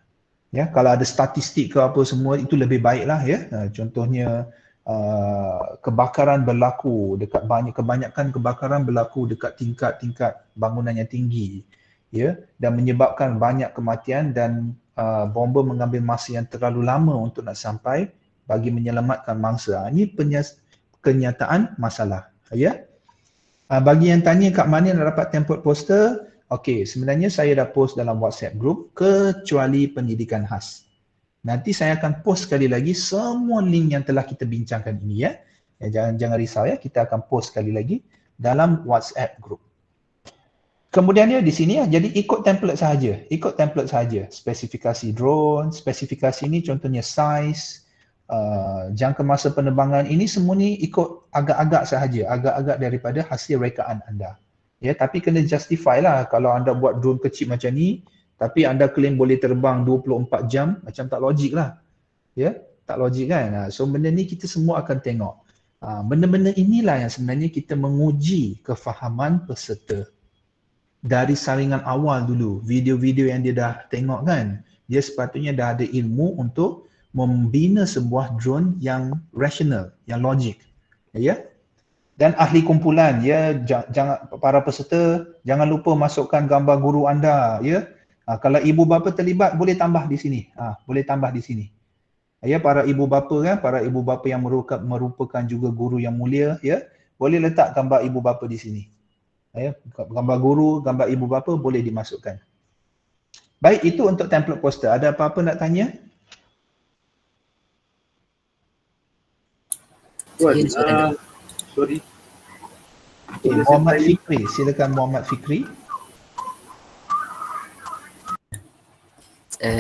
Ya, kalau ada statistik ke apa semua itu lebih baiklah ya. Contohnya kebakaran berlaku dekat kebanyakan kebakaran berlaku dekat tingkat-tingkat bangunan yang tinggi, ya, dan menyebabkan banyak kematian dan bomba mengambil masa yang terlalu lama untuk nak sampai bagi menyelamatkan mangsa. Ini kenyataan masalah, ya. Bagi yang tanya kat mana nak dapat template poster, okey, sebenarnya saya dah post dalam WhatsApp group kecuali pendidikan khas. Nanti saya akan post sekali lagi semua link yang telah kita bincangkan ini, ya. Jangan risau ya, kita akan post sekali lagi dalam WhatsApp group. Kemudian dia di sini ya, jadi ikut template sahaja, spesifikasi drone, spesifikasi ini contohnya size, jangka masa penerbangan, ini semua ni ikut agak-agak sahaja, agak-agak daripada hasil rekaan anda. Ya, tapi kena justify lah kalau anda buat drone kecil macam ni, tapi anda claim boleh terbang 24 jam, macam tak logik lah. Ya, tak logik kan? So benda ni kita semua akan tengok. Benda-benda inilah yang sebenarnya kita menguji kefahaman peserta. Dari saringan awal dulu, video-video yang dia dah tengok kan, dia sepatutnya dah ada ilmu untuk membina sebuah drone yang rasional, yang logik. Ya. Dan ahli kumpulan, ya, jangan para peserta jangan lupa masukkan gambar guru anda, ya. Kalau ibu bapa terlibat boleh tambah di sini. Boleh tambah di sini. Ya, para ibu bapa kan, para ibu bapa yang merupakan juga guru yang mulia, ya, boleh letak gambar ibu bapa di sini. Ya, gambar guru, gambar ibu bapa boleh dimasukkan. Baik, itu untuk template poster. Ada apa-apa nak tanya? Sorry. Muhammad Fikri, silakan Muhammad Fikri.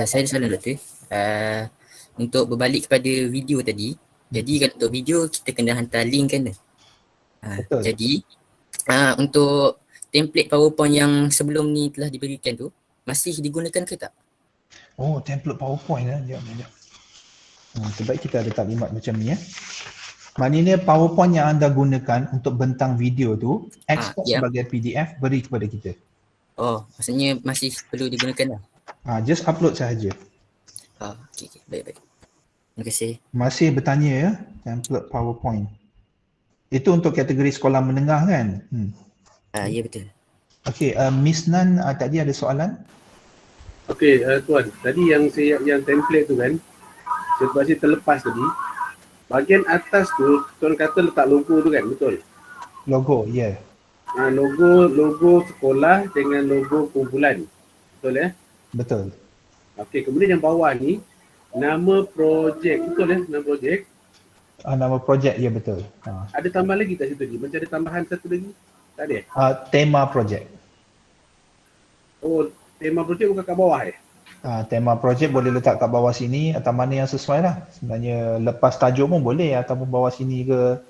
Saya ada soalan Doktor. Untuk berbalik kepada video tadi, jadi kalau untuk video kita kena hantar link kan? Betul. Jadi untuk template PowerPoint yang sebelum ni telah diberikan tu masih digunakan ke tak? Oh, template PowerPoint ya. Sebaik kita ada taklimat macam ni ya. Maknanya PowerPoint yang anda gunakan untuk bentang video tu export sebagai PDF, beri kepada kita. Oh, maksudnya masih perlu digunakan lah. Just upload sahaja. Okey, baik. Terima kasih. Masih bertanya ya, template PowerPoint. Itu untuk kategori sekolah menengah kan? Ya betul. Okey, Miss Nan tadi ada soalan? Okey, Tuan. Tadi yang template tu kan, saya terlepas tadi. Bahagian atas tu, Tuan kata letak logo tu kan, betul? Logo, ya. Yeah. Logo sekolah dengan logo kumpulan. Betul ya? Betul. Okey, kemudian yang bawah ni, nama projek, betul ya? Nama projek. Nama projek, ya betul. Ada tambah lagi tak situ lagi? Macam ada tambahan satu lagi? Tak ada? Tema projek. Oh, tema projek bukan kat bawah Tema projek boleh letak kat bawah sini atau mana yang sesuai lah. Sebenarnya lepas tajuk pun boleh ataupun bawah sini ke.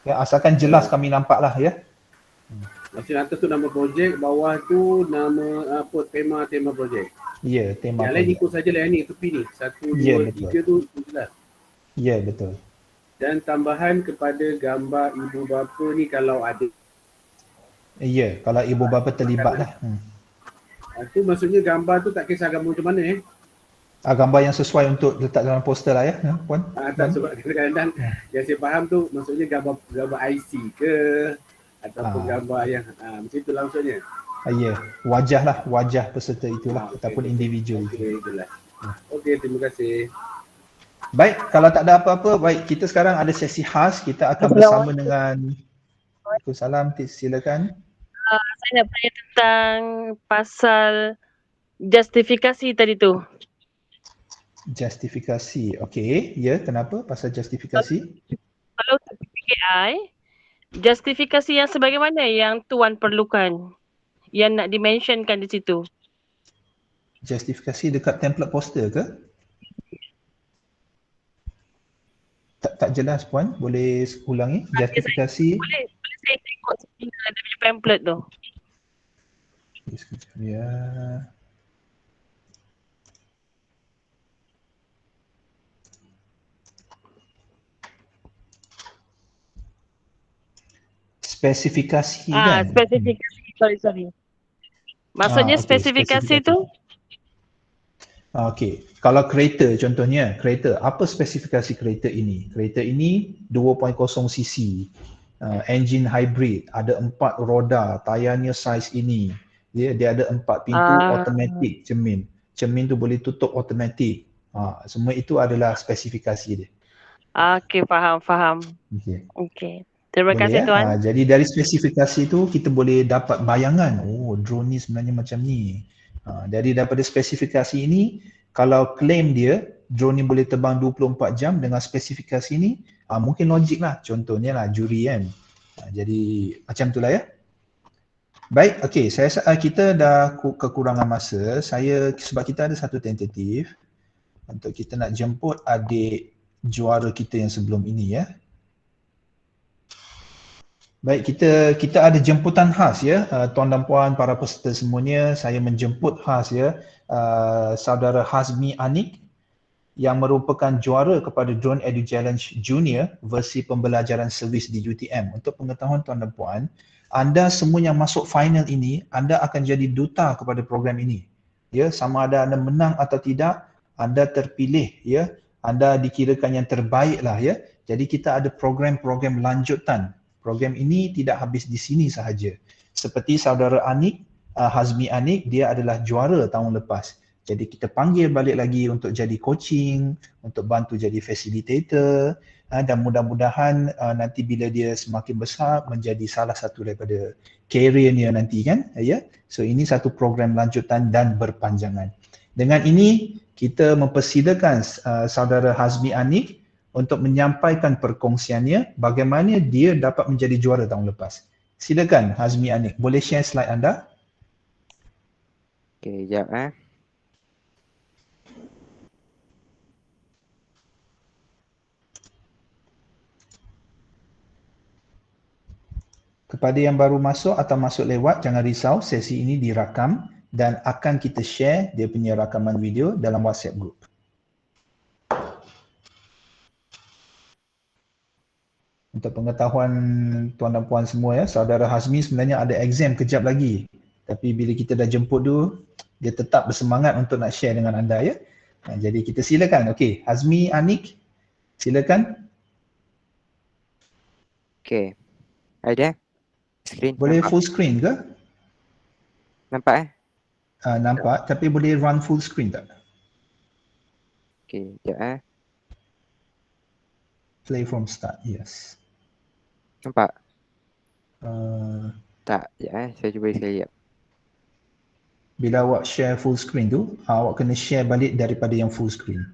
Ya, asalkan jelas kami nampak lah ya. Maksudnya atas tu nama projek, bawah tu nama apa tema projek. Ya, tema yang projek. lain ikut sajalah yang ni, tepi ni. 1, 2, 3 tu jelas. Ya, betul. Dan tambahan kepada gambar ibu bapa ni kalau ada. Ya, kalau ibu bapa terlibat lah. Itu maksudnya gambar tu tak kisah gambar macam mana gambar yang sesuai untuk letak dalam poster lah ya, Puan. Tak, sebab kadang-kadang yang saya faham tu maksudnya gambar IC ke ataupun gambar yang macam itulah maksudnya. Ya, wajah lah, wajah peserta itulah ataupun individu itu. Okey, terima kasih. Baik, kalau tak ada apa-apa, baik, kita sekarang ada sesi khas, kita akan bersama dengan Waalaikumsalam, silakan. Saya nak tanya tentang pasal justifikasi tadi tu. Justifikasi, okey. Ya, kenapa pasal justifikasi? Kalau untuk PKI, justifikasi yang sebagaimana yang Tuan perlukan, yang nak dimentionkan di situ? Justifikasi dekat template poster ke? Tak jelas Puan, boleh ulangi justifikasi. Boleh saya tengok ada punya pamphlet tu. Sekejap ya. Spesifikasi kan? Spesifikasi, sorry. Maksudnya spesifikasi tu? Okey, kalau kereta contohnya, kereta, apa spesifikasi kereta ini? Kereta ini 2.0 cc, engine hybrid, ada 4 roda, tayarnya saiz ini. Dia ada 4 pintu automatik cermin. Cermin tu boleh tutup automatik. Semua itu adalah spesifikasi dia. Okey, faham. Okey. Okey. Terima Boleh kasih ya. Tuan. Jadi dari spesifikasi itu kita boleh dapat bayangan, oh drone ni sebenarnya macam ni. Jadi daripada spesifikasi ini, kalau claim dia drone ni boleh terbang 24 jam dengan spesifikasi ini, mungkin logik lah. Contohnya lah juri kan. Jadi macam itulah ya. Baik, okey. Saya rasa kita dah kekurangan masa. Sebab kita ada satu tentatif untuk kita nak jemput adik juara kita yang sebelum ini ya. Baik, kita ada jemputan khas ya, tuan dan puan, para peserta semuanya. Saya menjemput khas ya, saudara Hazmi Anik yang merupakan juara kepada Drone Edu Challenge Junior versi pembelajaran servis di UTM. Untuk pengetahuan tuan dan puan, anda semua yang masuk final ini, anda akan jadi duta kepada program ini. Ya, sama ada anda menang atau tidak, anda terpilih ya, anda dikirakan yang terbaik lah ya. Jadi kita ada program-program lanjutan. Program ini tidak habis di sini sahaja. Seperti saudara Anik, Hazmi Anik, dia adalah juara tahun lepas. Jadi kita panggil balik lagi untuk jadi coaching, untuk bantu jadi facilitator, dan mudah-mudahan nanti bila dia semakin besar menjadi salah satu daripada career-nya nanti kan, ya. So ini satu program lanjutan dan berpanjangan. Dengan ini kita mempersilakan saudara Hazmi Anik untuk menyampaikan perkongsiannya bagaimana dia dapat menjadi juara tahun lepas. Silakan Hazmi Anik, boleh share slide anda? Okey, sekejap Kepada yang baru masuk atau masuk lewat, jangan risau, sesi ini dirakam dan akan kita share dia punya rakaman video dalam WhatsApp group. Untuk pengetahuan tuan dan puan semua ya, saudara Hazmi sebenarnya ada exam kejap lagi. Tapi bila kita dah jemput tu, dia tetap bersemangat untuk nak share dengan anda ya. Jadi kita silakan. Okey, Hazmi Anik, silakan. Okey. Ada? Screen Boleh nampak? full screen ke? Nampak Nampak, tapi boleh run full screen tak? Okey, sekejap Play from start, yes. Nampak? Uh, Tak, sekejap saya cuba sekali sekejap. Bila awak share full screen tu, awak kena share balik daripada yang full screen.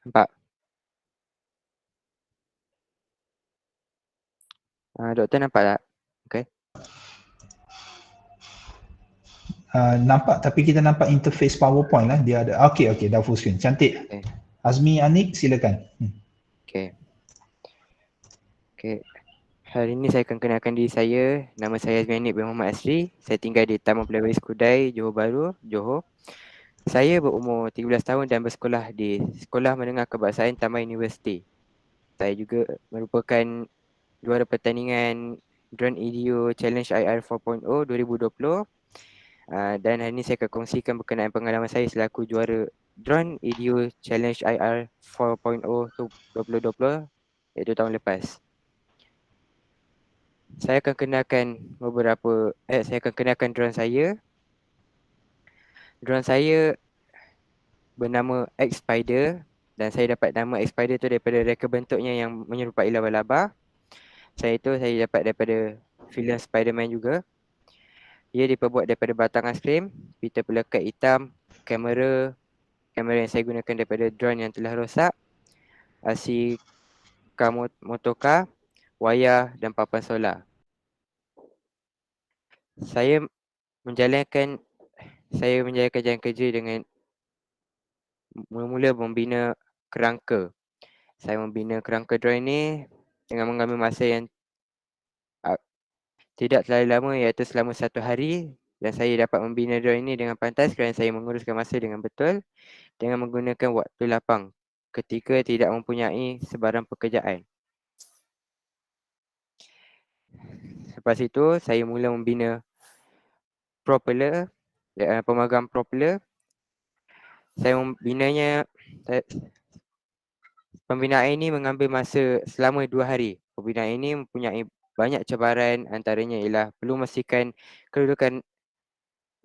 Nampak? Doktor nampak tak? Okey. Nampak, tapi kita nampak interface PowerPoint lah. Dia ada, okey, dah full screen. Cantik. Okay. Hazmi Anik, silakan. Okey. Hari ini saya akan kenalkan diri saya. Nama saya Azmi Anik bin Muhammad Asri. Saya tinggal di Taman Pelawai Skudai, Johor Bahru, Johor. Saya berumur 13 tahun dan bersekolah di Sekolah Menengah Kebangsaan Taman Universiti. Saya juga merupakan juara pertandingan Drone Edu Challenge IR 4.0 2020. Dan hari ini saya akan kongsikan berkenaan pengalaman saya selaku juara Drone Edu Challenge IR 4.0 2020 iaitu tahun lepas. Saya akan kenalkan drone saya. Drone saya bernama X-Spider dan saya dapat nama X-Spider tu daripada reka bentuknya yang menyerupai laba-laba. Saya dapat daripada filem Spiderman juga. Ia diperbuat daripada batang aiskrim, pita pelekat hitam, kamera yang saya gunakan daripada drone yang telah rosak, RC motorcar, wayar dan papan solar. Saya menjalankan jalan kerja dengan mula-mula membina kerangka. Saya membina kerangka drone ini dengan mengambil masa yang tidak terlalu lama, iaitu selama 1 hari, dan saya dapat membina drone ini dengan pantas kerana saya menguruskan masa dengan betul dengan menggunakan waktu lapang ketika tidak mempunyai sebarang pekerjaan. Lepas itu saya mula membina propeller, pemagang propeller. Saya membinanya, pembinaan ini mengambil masa selama 2 hari. Pembinaan ini mempunyai banyak cabaran, antaranya ialah perlu memastikan kedudukan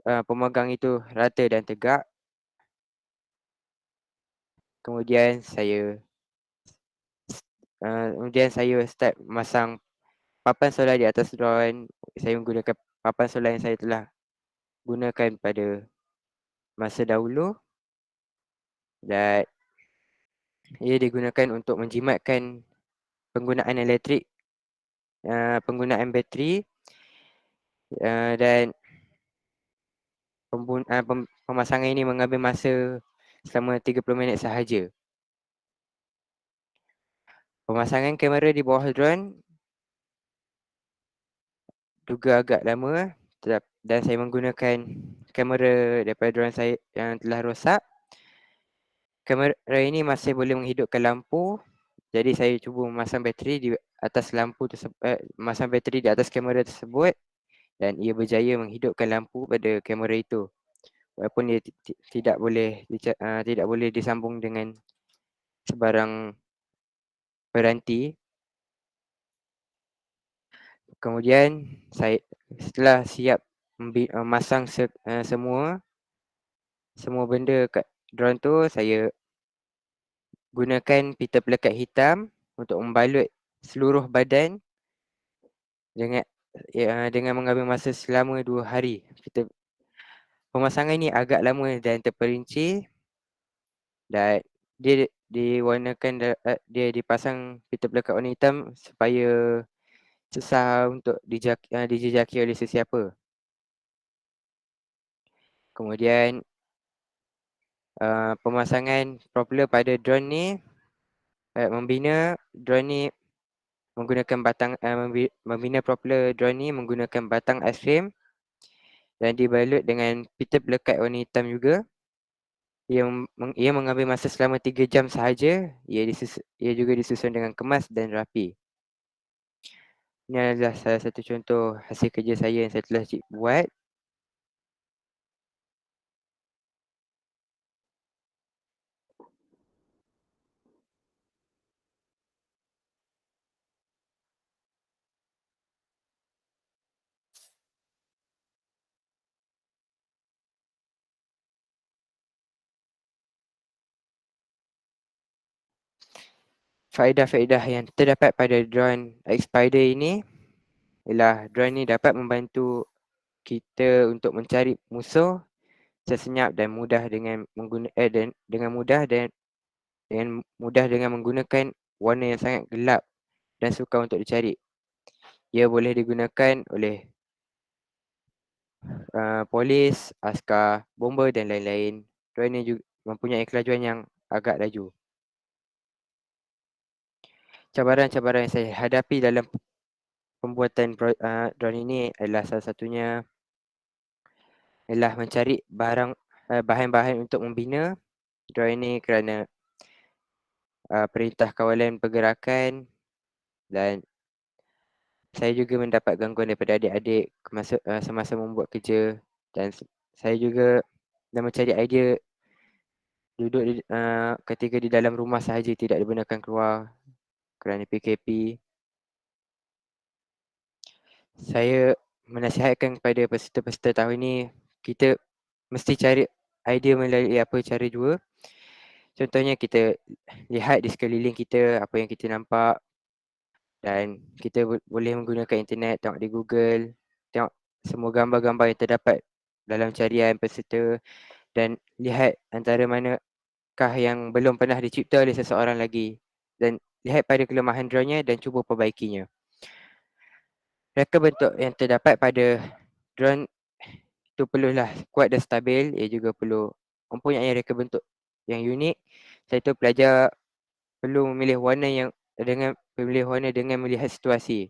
pemegang itu rata dan tegak. Kemudian saya start memasang papan solar di atas drone. Saya menggunakan papan solar yang saya telah gunakan pada masa dahulu, dan ia digunakan untuk menjimatkan penggunaan elektrik, penggunaan bateri, dan pemasangan ini mengambil masa selama 30 minit sahaja. Pemasangan kamera di bawah drone juga agak lama, dan saya menggunakan kamera daripada drone saya yang telah rosak. Kamera ini masih boleh menghidupkan lampu, jadi saya cuba memasang bateri di atas lampu tersebut, memasang bateri di atas kamera tersebut, dan ia berjaya menghidupkan lampu pada kamera itu, walaupun ia tidak boleh disambung dengan sebarang peranti. Kemudian saya setelah siap memasang semua benda kat drone tu, saya gunakan pita pelekat hitam untuk membalut seluruh badan dengan mengambil masa selama 2 hari. Pemasangan ini agak lama dan terperinci, dan dia dipasang pita pelekat warna hitam supaya susah untuk dijejaki oleh sesiapa. Kemudian pemasangan propeller pada drone ni, membina drone ni menggunakan membina propeller drone ni menggunakan batang aiskrim dan dibalut dengan pita pelekat warna hitam juga. Ia mengambil masa selama 3 jam sahaja. Ia juga disusun dengan kemas dan rapi. Ini adalah salah satu contoh hasil kerja saya yang saya telah buat. Faedah-faedah yang terdapat pada drone X-Spider ini ialah drone ini dapat membantu kita untuk mencari musuh sesenyap dan mudah dengan menggunakan warna yang sangat gelap dan sukar untuk dicari. Ia boleh digunakan oleh polis, askar, bomber dan lain-lain. Drone ini juga mempunyai kelajuan yang agak laju. Cabaran-cabaran yang saya hadapi dalam pembuatan drone ini adalah salah satunya ialah mencari bahan-bahan untuk membina drone ini kerana perintah kawalan pergerakan, dan saya juga mendapat gangguan daripada adik-adik semasa membuat kerja, dan saya juga dah mencari idea duduk ketika di dalam rumah sahaja, tidak dibenarkan keluar kerana PKP. Saya menasihatkan kepada peserta-peserta tahun ini, kita mesti cari idea melalui apa cara jua. Contohnya kita lihat di sekeliling kita apa yang kita nampak, dan kita boleh menggunakan internet, tengok di Google, tengok semua gambar-gambar yang terdapat dalam carian peserta, dan lihat antara manakah yang belum pernah dicipta oleh seseorang lagi, dan lihat pada kelemahan drone-nya dan cuba perbaikinya. Reka bentuk yang terdapat pada drone itu perlulah kuat dan stabil. Ia juga perlu mempunyai reka bentuk yang unik. Saya tu pelajar perlu memilih warna dengan melihat situasi.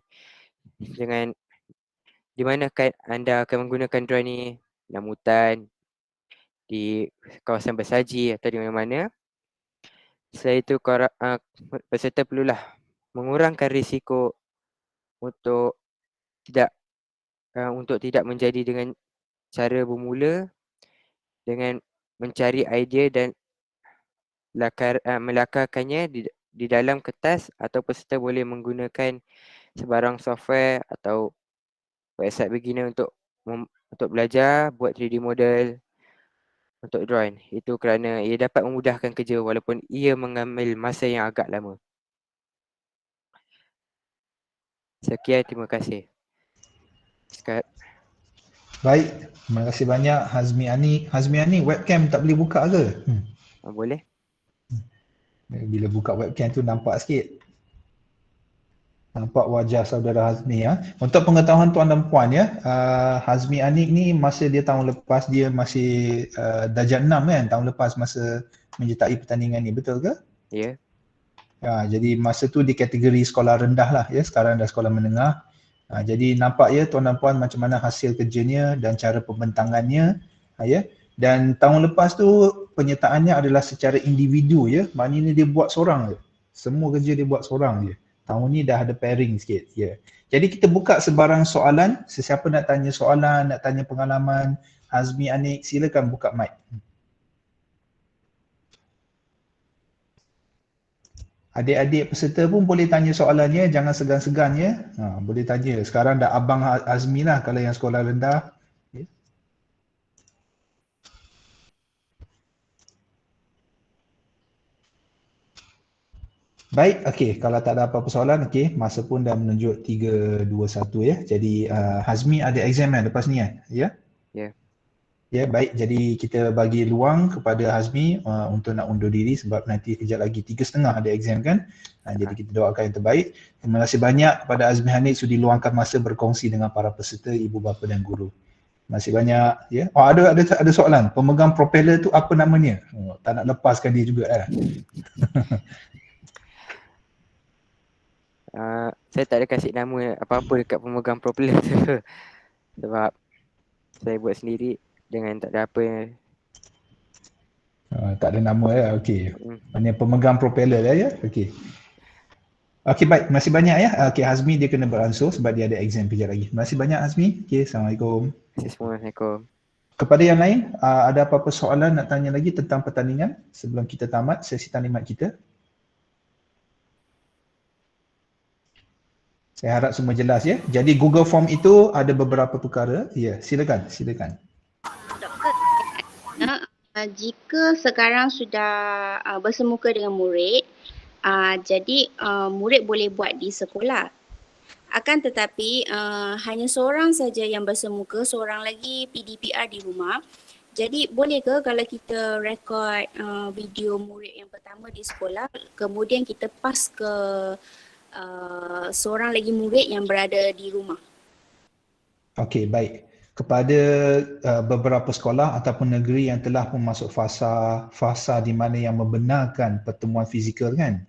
Di mana anda akan menggunakan drone ni, dalam hutan, di kawasan bersaji atau di mana-mana. Selain itu, peserta perlulah mengurangkan risiko untuk tidak untuk tidak menjadi dengan cara bermula dengan mencari idea dan melakarkannya di dalam kertas, atau peserta boleh menggunakan sebarang software atau website beginner untuk belajar buat 3D model untuk drone. Itu kerana ia dapat memudahkan kerja walaupun ia mengambil masa yang agak lama. Sekian, terima kasih. Baik, terima kasih banyak Hazmi Anik. Hazmi Anik, webcam tak boleh buka ke? Boleh? Bila buka webcam tu nampak sikit. Nampak wajah saudara Hazmi ya. Untuk pengetahuan tuan dan puan ya, Hazmi Anik ni masa dia tahun lepas dia masih darjah 6 kan, tahun lepas masa menyertai pertandingan ni, betul ke? Ya. Ya, jadi masa tu di kategori sekolah rendah lah ya, sekarang dah sekolah menengah. Jadi nampak ya tuan dan puan macam mana hasil kerjanya dan cara pembentangannya ya. Dan tahun lepas tu penyertaannya adalah secara individu ya, maknanya dia buat seorang je. Semua kerja dia buat seorang je. Tahun ni dah ada pairing sikit ya. Jadi kita buka sebarang soalan, sesiapa nak tanya soalan, nak tanya pengalaman Hazmi Anik, silakan buka mic. Adik-adik peserta pun boleh tanya soalannya, jangan segan-segan ya. Boleh tanya. Sekarang dah abang Azmi lah kalau yang sekolah rendah. Okay. Baik, okey. Kalau tak ada apa-apa soalan, okey. Masa pun dah menunjuk 3, 2, 1 ya. Jadi Hazmi ada exam kan lepas ni kan? Ya? Ya. Ya, baik. Jadi kita bagi luang kepada Hazmi untuk nak undur diri sebab nanti kejap lagi 3.30 ada exam kan. Jadi kita doakan yang terbaik. Terima kasih banyak kepada Hazmi Anik sudi luangkan masa berkongsi dengan para peserta, ibu bapa dan guru. Terima kasih banyak ya. Oh, ada soalan. Pemegang propeller tu apa namanya? Tak nak lepaskan dia juga Saya tak ada kasih nama apa-apa dekat pemegang propeller tu. Sebab saya buat sendiri dengan tak ada apa. Tak ada nama ya. Okey. Maknanya pemegang propeller ya. Okey. Okey, baik. Terima kasih banyak ya. Okey, Hazmi dia kena beransur sebab dia ada exam kejap lagi. Terima kasih banyak Hazmi. Okey, Assalamualaikum. Assalamualaikum. Kepada yang lain, ada apa-apa soalan nak tanya lagi tentang pertandingan sebelum kita tamat sesi talimat kita? Saya harap semua jelas ya. Jadi Google Form itu ada beberapa perkara. Ya, silakan. Jika sekarang sudah bersemuka dengan murid, jadi murid boleh buat di sekolah. Akan tetapi hanya seorang saja yang bersemuka, seorang lagi PDPR di rumah. Jadi boleh ke kalau kita rekod video murid yang pertama di sekolah, kemudian kita pass ke seorang lagi murid yang berada di rumah? Okey, baik. Kepada beberapa sekolah ataupun negeri yang telah pun masuk fasa di mana yang membenarkan pertemuan fizikal kan.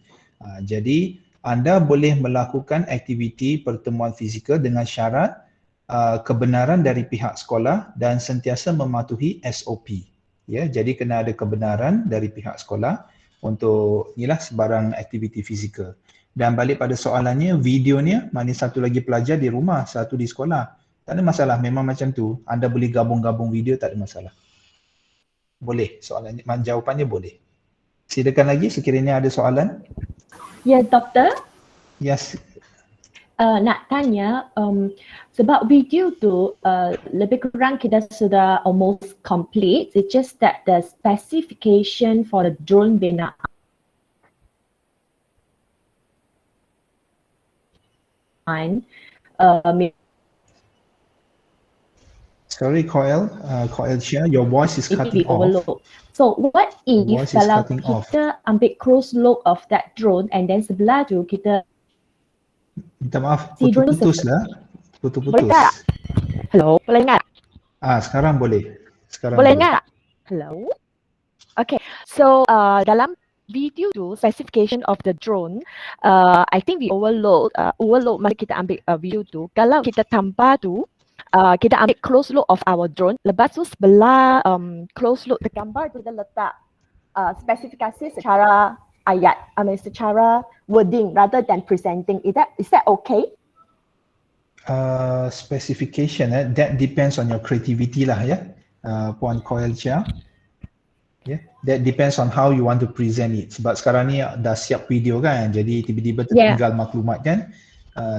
Jadi anda boleh melakukan aktiviti pertemuan fizikal dengan syarat kebenaran dari pihak sekolah dan sentiasa mematuhi SOP. Ya, jadi kena ada kebenaran dari pihak sekolah untuk inilah sebarang aktiviti fizikal. Dan balik pada soalannya, videonya mana satu lagi pelajar di rumah, satu di sekolah. Tak ada masalah, memang macam tu. Anda boleh gabung-gabung video, tak ada masalah. Boleh, soalannya, jawapannya boleh. Silakan lagi sekiranya ada soalan. Ya, doktor. Yes. Nak tanya, sebab video tu lebih kurang kita sudah almost complete. It's just that the specification for the drone binaan Sorry, Coel Chia, your voice is cutting off. So what if kalau kita ambil close look of that drone and then sebelah tu kita minta maaf, putus lah. Putus. Hello, boleh ingat? Sekarang boleh. Boleh ingat? Hello. Okay, so dalam video tu specification of the drone, I think we overload masa kita ambil video tu. Kalau kita tanpa tu, kita ambil close look of our drone. Lepas tu sebelah close look gambar kita letak spesifikasi secara ayat, secara wording rather than presenting. Is that okay? Specification, that depends on your creativity lah ya, Puan Koel Chia. Yeah, that depends on how you want to present it. Sebab sekarang ni dah siap video kan, jadi tiba-tiba tertinggal maklumat kan.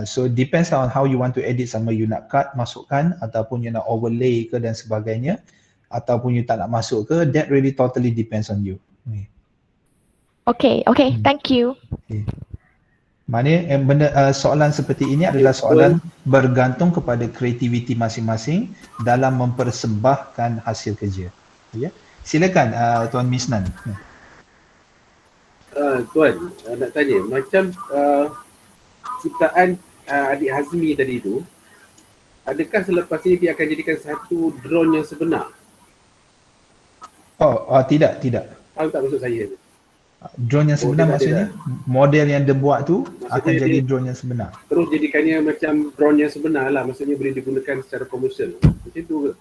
So depends on how you want to edit, sama you nak cut, masukkan, ataupun you nak overlay ke dan sebagainya, ataupun you tak nak masuk ke, that really totally depends on you. Okay, thank you. Okay. Maknanya soalan seperti ini adalah soalan bergantung kepada kreativiti masing-masing dalam mempersembahkan hasil kerja. Ya. Silakan Tuan Misnan. Tuan, nak tanya macam ciptaan adik Hazmi tadi tu, adakah selepas ini dia akan jadikan satu drone yang sebenar? Tidak. Tahu tak maksud saya? Drone yang sebenar maksudnya model yang dia buat tu akan jadi drone yang sebenar. Terus jadikannya macam drone yang sebenar lah, maksudnya boleh digunakan secara komersial. Macam tu ke?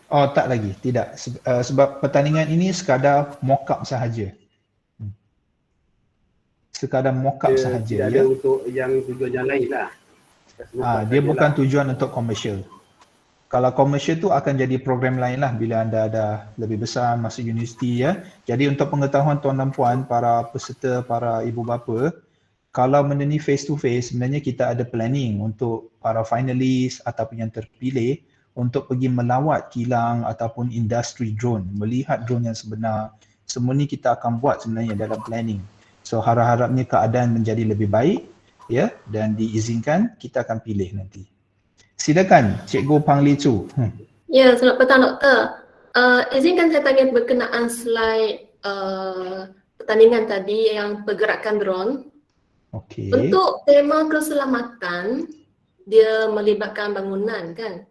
Tak lagi, tidak. Sebab pertandingan ini sekadar mock-up sahaja. Sekadar mock-up sahaja. Tidak ada untuk yang tujuan yang lain lah. Dia bukan tujuan untuk komersial. Kalau komersial tu akan jadi program lain lah bila anda dah lebih besar masuk universiti ya. Jadi untuk pengetahuan tuan dan puan, para peserta, para ibu bapa, kalau benda ni face to face, sebenarnya kita ada planning untuk para finalis ataupun yang terpilih untuk pergi melawat kilang ataupun industri drone, melihat drone yang sebenar. Semua ni kita akan buat sebenarnya dalam planning. So harap-harapnya keadaan menjadi lebih baik ya, dan diizinkan, kita akan pilih nanti. Silakan Cikgu Pangli Chu. Ya, selamat petang Doktor. Izinkan saya tanya berkenaan slide pertandingan tadi yang pergerakan drone. Okey. Untuk tema keselamatan, dia melibatkan bangunan kan?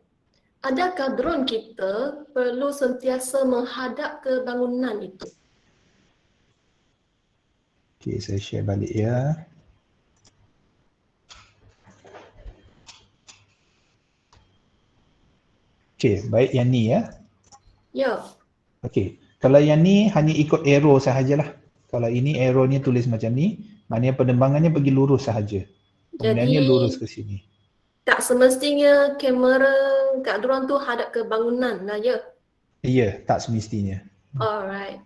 Adakah drone kita perlu sentiasa menghadap ke bangunan itu? Okey, saya share balik ya. Okey, baik yang ni ya. Ya. Okey, kalau yang ni hanya ikut arrow sahajalah. Kalau ini arrow ni tulis macam ni, maknanya penerbangannya pergi lurus sahaja. Kemudiannya lurus ke sini. Tak semestinya kamera kat drone tu hadap ke bangunan lah ya? Ya, tak semestinya. Alright.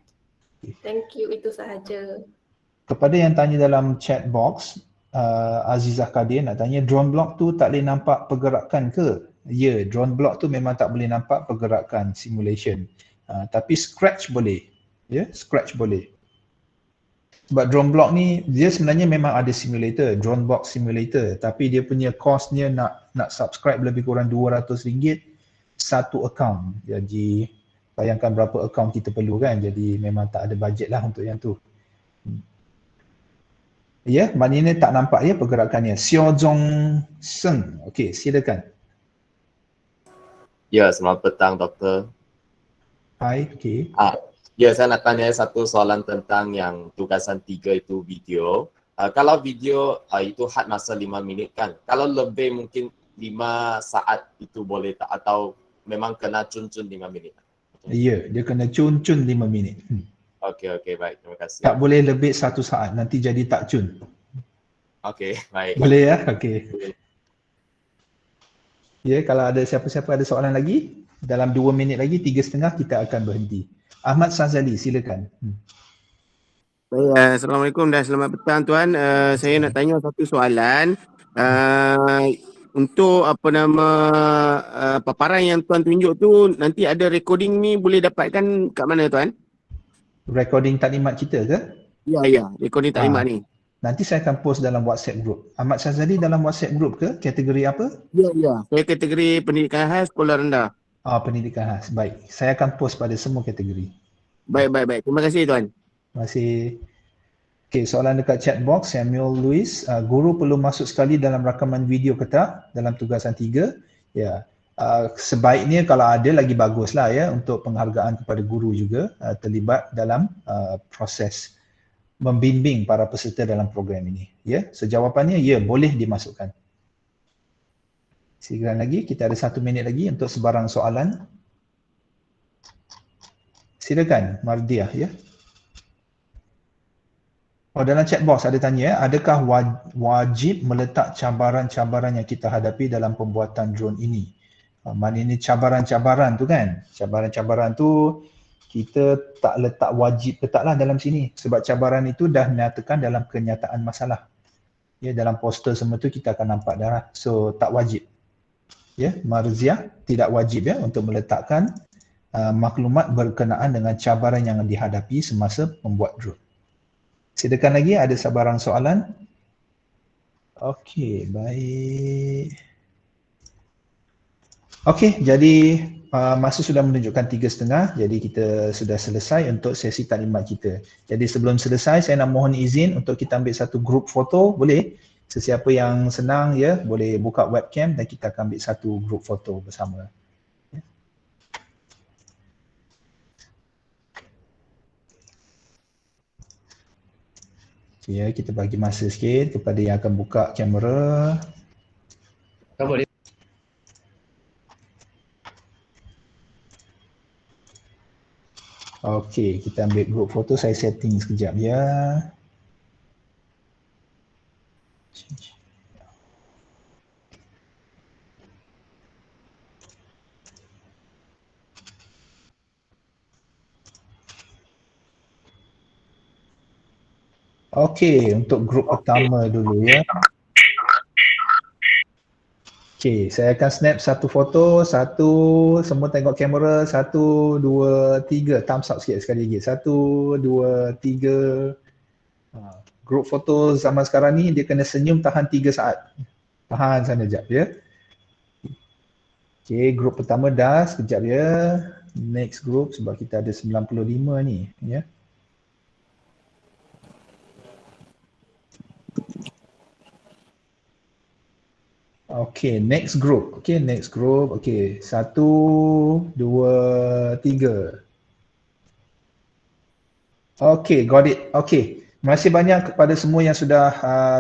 Thank you, itu sahaja. Kepada yang tanya dalam chat box, Azizah Kadir nak tanya, drone block tu tak boleh nampak pergerakan ke? Ya, drone block tu memang tak boleh nampak pergerakan simulation. Tapi scratch boleh. Ya, scratch boleh. Sebab drone block ni dia sebenarnya memang ada simulator, drone box simulator, tapi dia punya costnya nak subscribe lebih kurang RM200 satu account. Jadi bayangkan berapa account kita perlu kan, jadi memang tak ada budget lah untuk yang tu. Ya, maknanya tak nampak ya pergerakannya. Xiao Zhong Seng. Okey, silakan. Ya, selamat petang Doktor. Hai, okey. Ya, saya nak tanya satu soalan tentang yang tugasan 3 itu video. Kalau video itu had masa 5 minit kan? Kalau lebih mungkin 5 saat itu boleh tak? Atau memang kena cun-cun 5 minit? Ya, dia kena cun-cun 5 minit. Okey, baik. Terima kasih. Tak boleh lebih 1 saat, nanti jadi tak cun. Okey, baik. Boleh ya? Okey. Ya, kalau ada siapa-siapa ada soalan lagi, dalam 2 minit lagi, 3.5 kita akan berhenti. Ahmad Sazali, silakan. Baik, Assalamualaikum dan selamat petang Tuan. Saya nak tanya satu soalan. Untuk paparan yang Tuan tunjuk tu, nanti ada recording ni boleh dapatkan kat mana Tuan? Recording taklimat kita ke? Ya, recording taklimat ni. Nanti saya akan post dalam WhatsApp group. Ahmad Sazali dalam WhatsApp group ke? Kategori apa? Ya. Saya kategori pendidikan khas sekolah rendah. Pendidikan khas. Baik. Saya akan post pada semua kategori. Baik. Terima kasih Tuan. Terima kasih. Okey, soalan dekat chat box Samuel Louis. Guru perlu masuk sekali dalam rakaman video ke tak dalam tugasan 3? Ya. Sebaiknya kalau ada lagi baguslah ya, untuk penghargaan kepada guru juga terlibat dalam proses membimbing para peserta dalam program ini. Ya, sejawapannya ya, boleh dimasukkan. Silakan lagi, kita ada 1 minit lagi untuk sebarang soalan. Silakan Mardiah ya. Oh, dalam chat box ada tanya, adakah wajib meletak cabaran-cabaran yang kita hadapi dalam pembuatan drone ini? Maknanya cabaran-cabaran tu kan, cabaran-cabaran tu kita tak letak wajib letaklah dalam sini sebab cabaran itu dah nyatakan dalam kenyataan masalah. Ya, dalam poster semua tu kita akan nampak dah. So tak wajib. Ya, Marziah tidak wajib ya untuk meletakkan maklumat berkenaan dengan cabaran yang dihadapi semasa membuat drone. Silakan lagi, ada sebarang soalan? Okey, baik. Okey, jadi masa sudah menunjukkan 3:30, jadi kita sudah selesai untuk sesi taklimat kita. Jadi sebelum selesai, saya nak mohon izin untuk kita ambil satu grup foto, boleh? Sesiapa yang senang ya, boleh buka webcam dan kita akan ambil satu grup foto bersama. Ya, kita bagi masa sikit kepada yang akan buka kamera. Boleh. Okey, kita ambil group foto, saya setting sekejap ya. Okey, untuk grup pertama dulu ya. Okey, saya akan snap satu foto, semua tengok kamera, 1, 2, 3, thumbs up sikit sekali lagi, 1, 2, 3. Grup foto zaman sekarang ni dia kena senyum tahan 3 saat. Tahan sana jap ya. Okey, grup pertama dah, sekejap ya. Next group sebab kita ada 95 ni ya. Okay, next group. Okay, next group. Okay, 1, 2, 3. Okay, got it. Okay, terima kasih banyak kepada semua yang sudah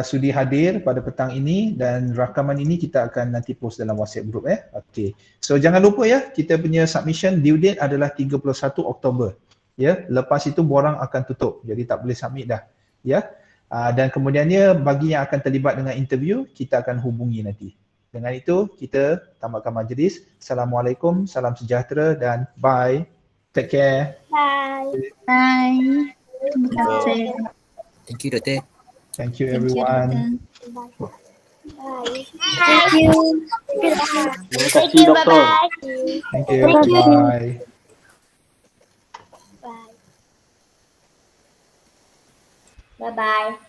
sudi hadir pada petang ini dan rakaman ini kita akan nanti post dalam WhatsApp group Okay, so jangan lupa ya, kita punya submission due date adalah 31 Oktober. Ya, lepas itu borang akan tutup. Jadi tak boleh submit dah. Ya. Dan kemudiannya bagi yang akan terlibat dengan interview, kita akan hubungi nanti. Dengan itu, kita tamatkan majlis. Assalamualaikum, salam sejahtera dan bye. Take care. Bye. Bye. Terima kasih. Thank you, Doktor. Thank you everyone. Bye. Thank you. Thank you, Doktor. Thank you. Bye. Bye bye.